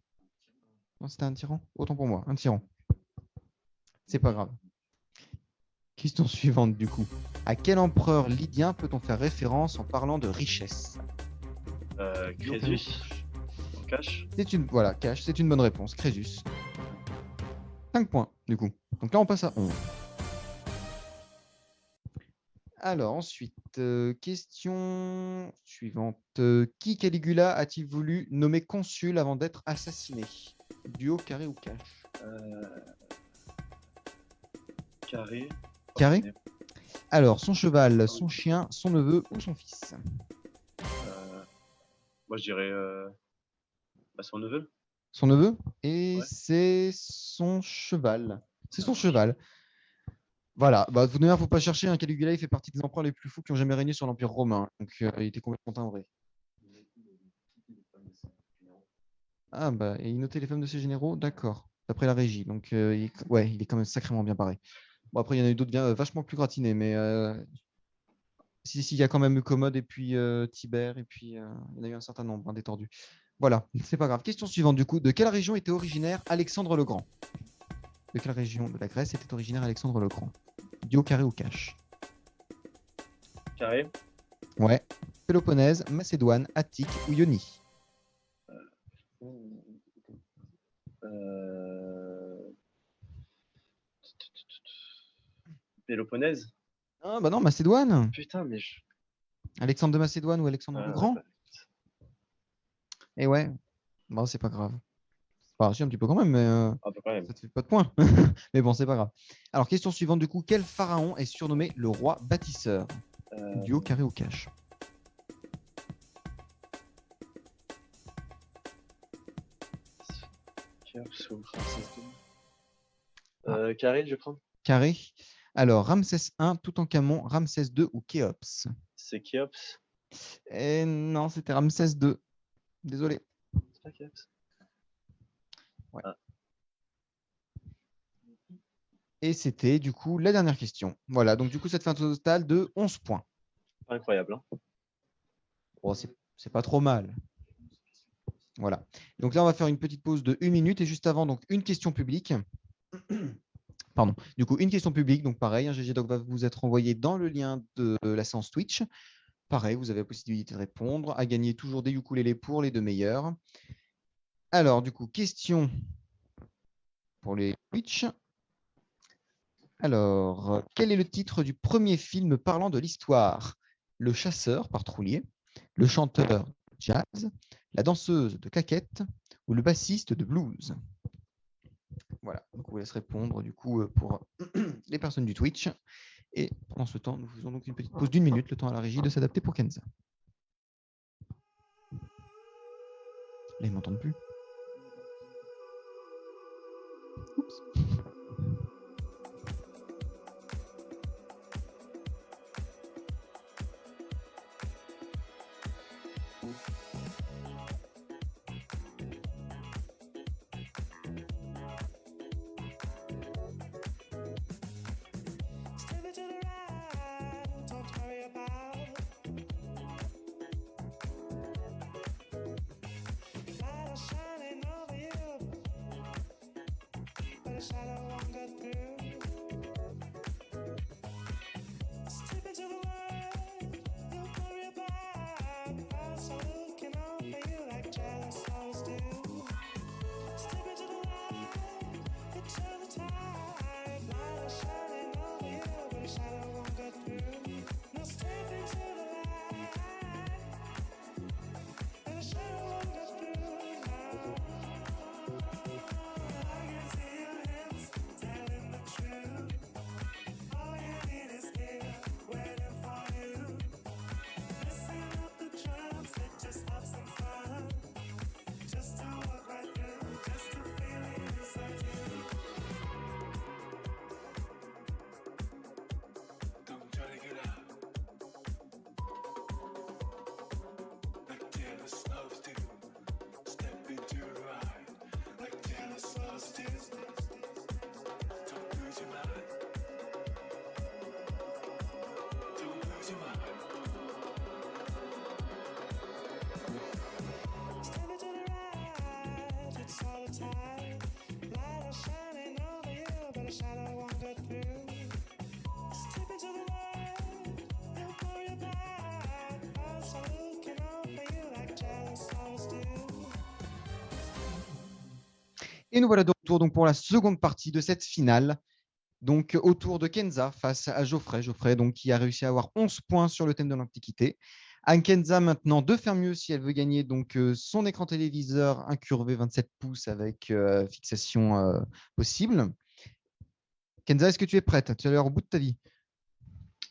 Non, c'était un tyran? Autant pour moi, un tyran. C'est pas grave. Question suivante, du coup. À quel empereur lydien peut-on faire référence en parlant de richesse? Crésus. On cache. Voilà, cash, c'est une bonne réponse. Crésus. 5 points, du coup. Donc là, on passe à 11. Alors, ensuite, question suivante. Qui Caligula a-t-il voulu nommer consul avant d'être assassiné? Duo, carré ou cash? Carré. Carré. Alors, son cheval, son chien, son neveu ou son fils? Moi, je dirais son neveu. Son neveu? Et Ouais. c'est son cheval. C'est son cheval. Voilà. Bah, vous ne faut pas chercher. Caligula, il fait partie des empereurs les plus fous qui ont jamais régné sur l'Empire romain. Donc, il était complètement timbré. Ah, bah, et il notait les femmes de ses généraux? D'accord. D'après la régie. Donc, ouais, il est quand même sacrément bien paré. Bon, après, il y en a eu d'autres vachement plus gratinés, mais si, il y a quand même eu Commode et puis Tibère, et puis il y en a eu un certain nombre, des tordus. Voilà, c'est pas grave. Question suivante, du coup. De quelle région était originaire Alexandre le Grand? De quelle région de la Grèce était originaire Alexandre le Grand? Duo, carré ou cash? Carré. Ouais. Péloponnèse, Macédoine, Attique ou Ionie? Péloponnèse. Ah, bah non, Macédoine. Putain, mais Alexandre de Macédoine ou Alexandre le Grand? Et ouais, bon, c'est pas grave. Enfin, si, un petit peu quand même, mais quand même. ça te fait pas de points. Mais bon, c'est pas grave. Alors, question suivante, du coup. Quel pharaon est surnommé le roi bâtisseur? Duo, carré ou cash? Carré, je prends. Carré. Alors, Ramsès I, Toutankhamon, Ramsès II ou Khéops? C'est Khéops. Et non, c'était Ramsès II. Désolé. C'est pas Khéops. Ouais. Et c'était du coup la dernière question. Voilà, donc du coup, ça te fait un total de 11 points. Incroyable. Hein. Bon, c'est pas trop mal. Voilà. Donc là, on va faire une petite pause de 1 minute et juste avant, donc une question publique. Pardon. Du coup, une question publique. Donc pareil, un GG Doc va vous être envoyé dans le lien de la séance Twitch. Pareil, vous avez la possibilité de répondre, à gagner toujours des ukulélés pour les 2 meilleurs. Alors, du coup, question pour les Twitch. Alors, quel est le titre du premier film parlant de l'histoire? Le chasseur par Troulier, le chanteur de jazz, la danseuse de claquettes ou le bassiste de blues? Voilà, donc on vous laisse répondre du coup pour les personnes du Twitch. Et pendant ce temps, nous faisons donc une petite pause d'1 minute, le temps à la régie de s'adapter pour Kenza. Là, ils ne m'entendent plus. Oups. Shadow won't go through. Step into the world, you'll worry about. Et nous voilà de retour donc, pour la seconde partie de cette finale. Donc, autour de Kenza face à Geoffrey. Geoffrey donc, qui a réussi à avoir 11 points sur le thème de l'Antiquité. À Kenza maintenant de faire mieux si elle veut gagner donc, son écran téléviseur incurvé 27 pouces avec fixation possible. Kenza, est-ce que tu es prête? Tu as l'air au bout de ta vie.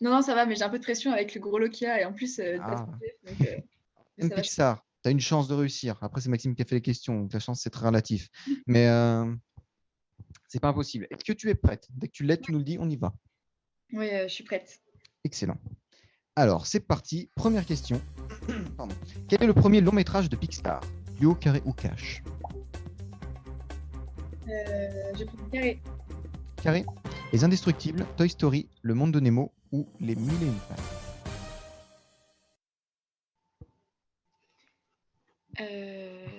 Non, non, ça va, mais j'ai un peu de pression avec le gros Lokia et en plus, Ah. donc, Même ça va. Pixar, tu as une chance de réussir. Après, c'est Maxime qui a fait les questions, donc la chance, c'est très relatif. Mais c'est pas impossible. Est-ce que tu es prête? Dès que tu l'es, tu nous le dis, on y va. Oui, je suis prête. Excellent. Alors, c'est parti. Première question. Pardon. Quel est le premier long métrage de Pixar? Duo, carré ou cash? Je prends carré. Carré. Les Indestructibles, Toy Story, Le Monde de Nemo ou Les Mille et une Pattes?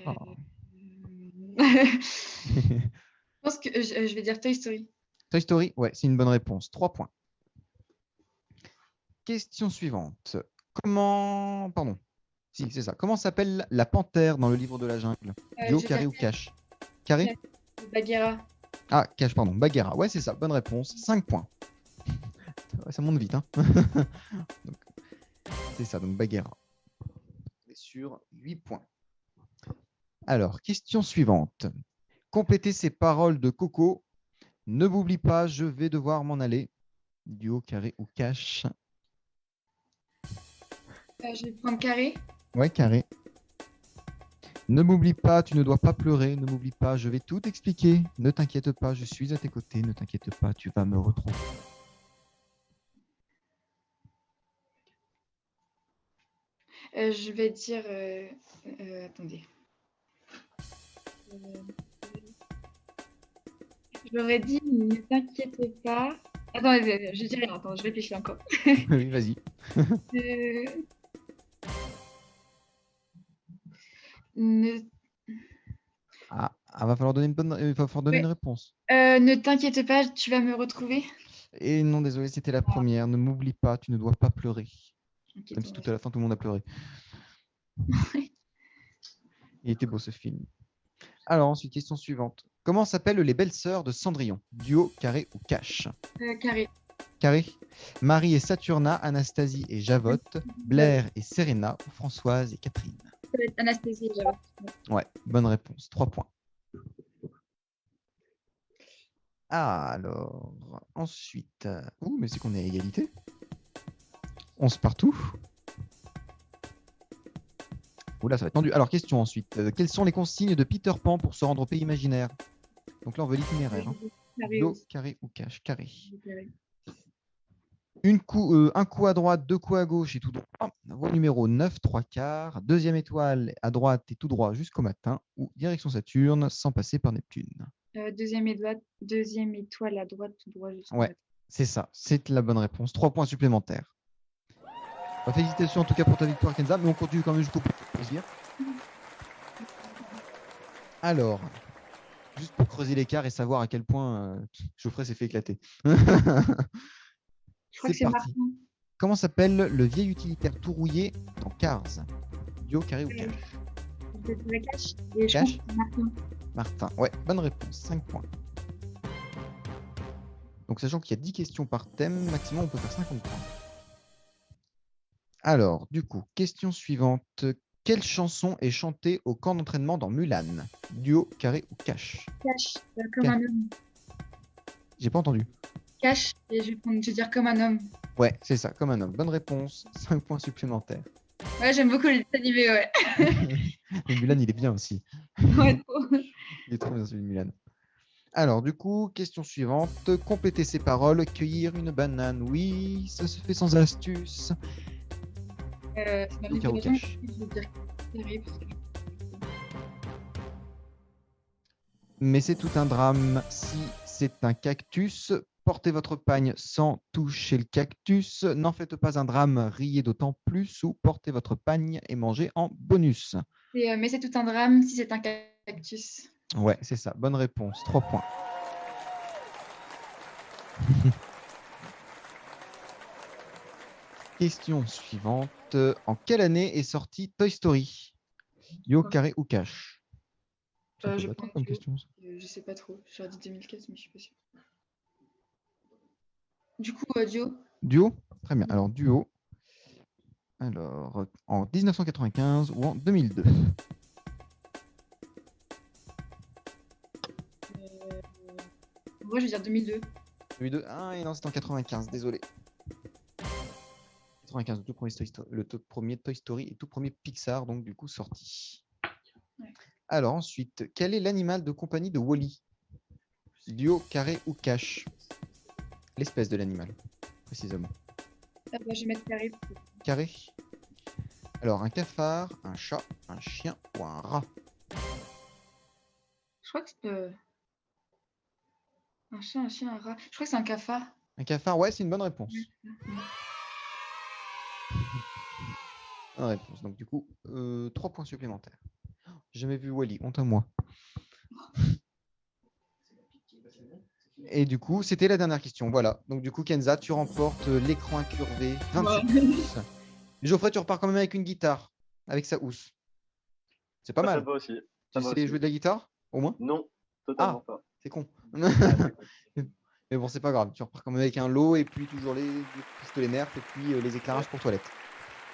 Oh. Je pense que je vais dire Toy Story. Toy Story, ouais, c'est une bonne réponse. 3 points. Question suivante. Comment. Pardon. Si, c'est ça. Comment s'appelle la panthère dans le livre de la jungle? Duo, je vais carré dire ou cash? Carré? Bagheera. Ah, cash, pardon. Bagheera. Ouais, c'est ça. Bonne réponse. 5 points. Ouais, ça monte vite. Hein. Donc, c'est ça, donc Bagheera. On est sur 8 points. Alors, question suivante. Complétez ces paroles de Coco. Ne m'oublie pas, je vais devoir m'en aller. Duo, carré ou cash? Je vais prendre carré. Ouais, carré. Ne m'oublie pas, tu ne dois pas pleurer. Ne m'oublie pas, je vais tout expliquer. Ne t'inquiète pas, je suis à tes côtés. Ne t'inquiète pas, tu vas me retrouver. Je vais dire. Attendez. J'aurais dit ne t'inquiète pas. Attends, je dis rien. Attends, je réfléchis encore. Oui, vas-y. Ne... Ah, va falloir donner une réponse. ne t'inquiète pas, tu vas me retrouver. Et non, désolé, c'était la première. Ne m'oublie pas, tu ne dois pas pleurer. Okay, même si tout à la fin, tout le monde a pleuré. Il était beau ce film. Alors, ensuite, question suivante. Comment s'appellent les belles sœurs de Cendrillon? Duo, carré ou cash? Carré. Carré. Marie et Saturna, Anastasie et Javotte, Blair et Serena, ou Françoise et Catherine? Ça va être Anastasie et Javotte. Ouais, bonne réponse. 3 points. Alors, ensuite. Ouh, mais c'est qu'on est à égalité. 11 partout. Oula, ça va être tendu. Alors, question ensuite. Quelles sont les consignes de Peter Pan pour se rendre au pays imaginaire? Donc là, on veut l'itinéraire. Hein. Do, carré ou cash? Carré. Un coup à droite, 2 coups à gauche et tout droit. Voie numéro 9, 3 quarts. Deuxième étoile à droite et tout droit jusqu'au matin. Ou direction Saturne sans passer par Neptune. Deuxième étoile à droite, tout droit jusqu'au Ouais, matin. c'est ça. C'est la bonne réponse. 3 points supplémentaires. Félicitations en tout cas pour ta victoire, Kenza. Mais on continue quand même jusqu'au bout. Alors, juste pour creuser l'écart et savoir à quel point Geoffrey s'est fait éclater. Je crois que c'est parti. Martin. Comment s'appelle le vieil utilitaire tout rouillé dans Cars? Duo, carré ou cash? Cash. Et je pense que c'est Martin. Martin, ouais, bonne réponse, 5 points. Donc, sachant qu'il y a 10 questions par thème, maximum, on peut faire 50 points. Alors, du coup, question suivante. Quelle chanson est chantée au camp d'entraînement dans Mulan? Duo, carré ou cash? Cash, comme un homme. J'ai pas entendu. Cash, et je vais dire comme un homme. Ouais, c'est ça, comme un homme. Bonne réponse, 5 points supplémentaires. Ouais, j'aime beaucoup les animés, ouais. Et Mulan, il est bien aussi. Ouais, trop. Il est trop bien celui de Mulan. Alors, du coup, question suivante. Compléter ces paroles. Cueillir une banane. Oui, ça se fait sans astuce. C'est ma vie de Carreau cash. je veux dire carré, parce que... Mais c'est tout un drame. Si c'est un cactus, portez votre pagne sans toucher le cactus. N'en faites pas un drame, riez d'autant plus. Ou portez votre pagne et mangez en bonus. Mais c'est tout un drame si c'est un cactus. Ouais, c'est ça. Bonne réponse. 3 points. Question suivante. En quelle année est sorti Toy Story? Yo, carré ou cash? C'est un peu je bâtard prends comme duo. question, ça. Je sais pas trop. J'aurais dit 2004, mais je suis pas sûre. Du coup, duo. Duo? Très bien. Alors, duo. Alors, en 1995 ou en 2002? Moi, je vais dire 2002. 2002. Ah, et non, c'est en 95, désolé. 95, le tout premier Toy Story et tout premier Pixar, donc du coup sorti. Ouais. Alors ensuite, quel est l'animal de compagnie de Wall-E? Duo, carré ou cache? L'espèce de l'animal, précisément. Ah bah, je vais mettre carré. Carré. Alors, un cafard, un chat, un chien ou un rat? Je crois que c'est un chat, un chien, un rat. Je crois que c'est un cafard. Un cafard, ouais, c'est une bonne réponse. Bonne réponse. Donc du coup, 3 points supplémentaires. J'ai jamais vu Wall-E, honte à moi. Et du coup, c'était la dernière question. Voilà. Donc du coup, Kenza, tu remportes l'écran incurvé 27 pouces. Geoffrey, tu repars quand même avec une guitare, avec sa housse. C'est pas Ça mal. va aussi. Tu Ça va sais aussi. jouer de la guitare, au moins? Non, totalement pas. C'est con. Ah, c'est cool. Mais bon, c'est pas grave. Tu repars quand même avec un lot et puis toujours les pistolets nerfs et puis les éclairages pour toilettes.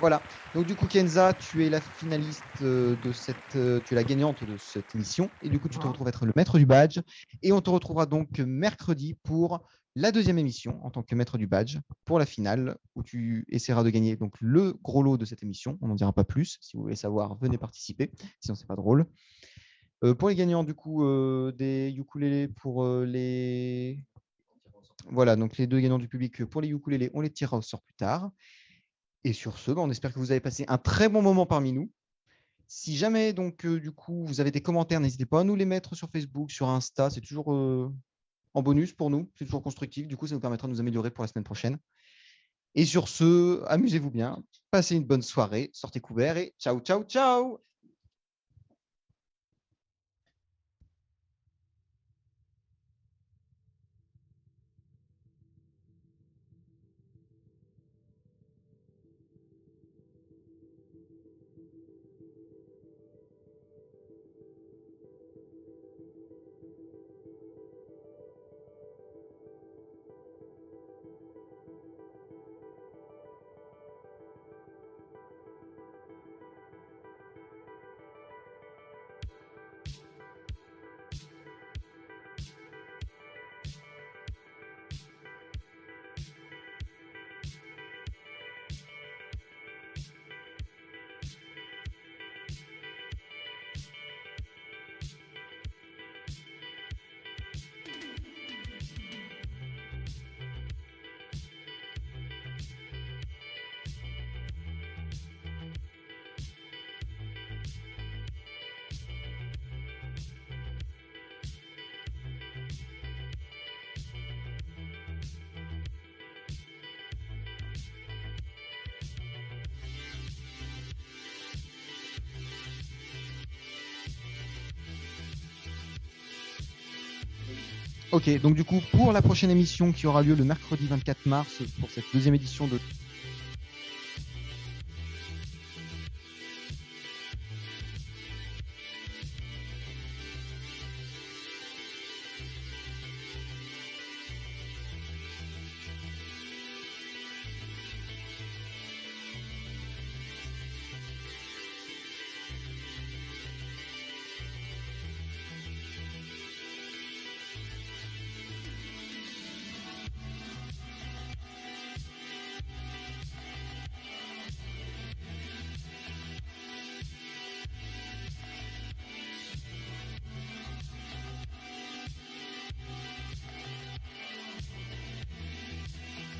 Voilà. Donc du coup, Kenza, tu es la finaliste de cette, tu es la gagnante de cette émission et du coup, tu te retrouves être le maître du badge et on te retrouvera donc mercredi pour la deuxième émission en tant que maître du badge pour la finale où tu essaieras de gagner donc le gros lot de cette émission. On n'en dira pas plus. Si vous voulez savoir, venez participer. Sinon, c'est pas drôle. Pour les gagnants du coup des ukulélés pour les voilà, donc les deux gagnants du public pour les ukulélés, on les tirera au sort plus tard. Et sur ce, on espère que vous avez passé un très bon moment parmi nous. Si jamais donc du coup vous avez des commentaires, n'hésitez pas à nous les mettre sur Facebook, sur Insta, c'est toujours en bonus pour nous, c'est toujours constructif. Du coup, ça nous permettra de nous améliorer pour la semaine prochaine. Et sur ce, amusez-vous bien, passez une bonne soirée, sortez couverts et ciao, ciao, ciao. Ok, donc du coup, pour la prochaine émission qui aura lieu le mercredi 24 mars, pour cette deuxième édition de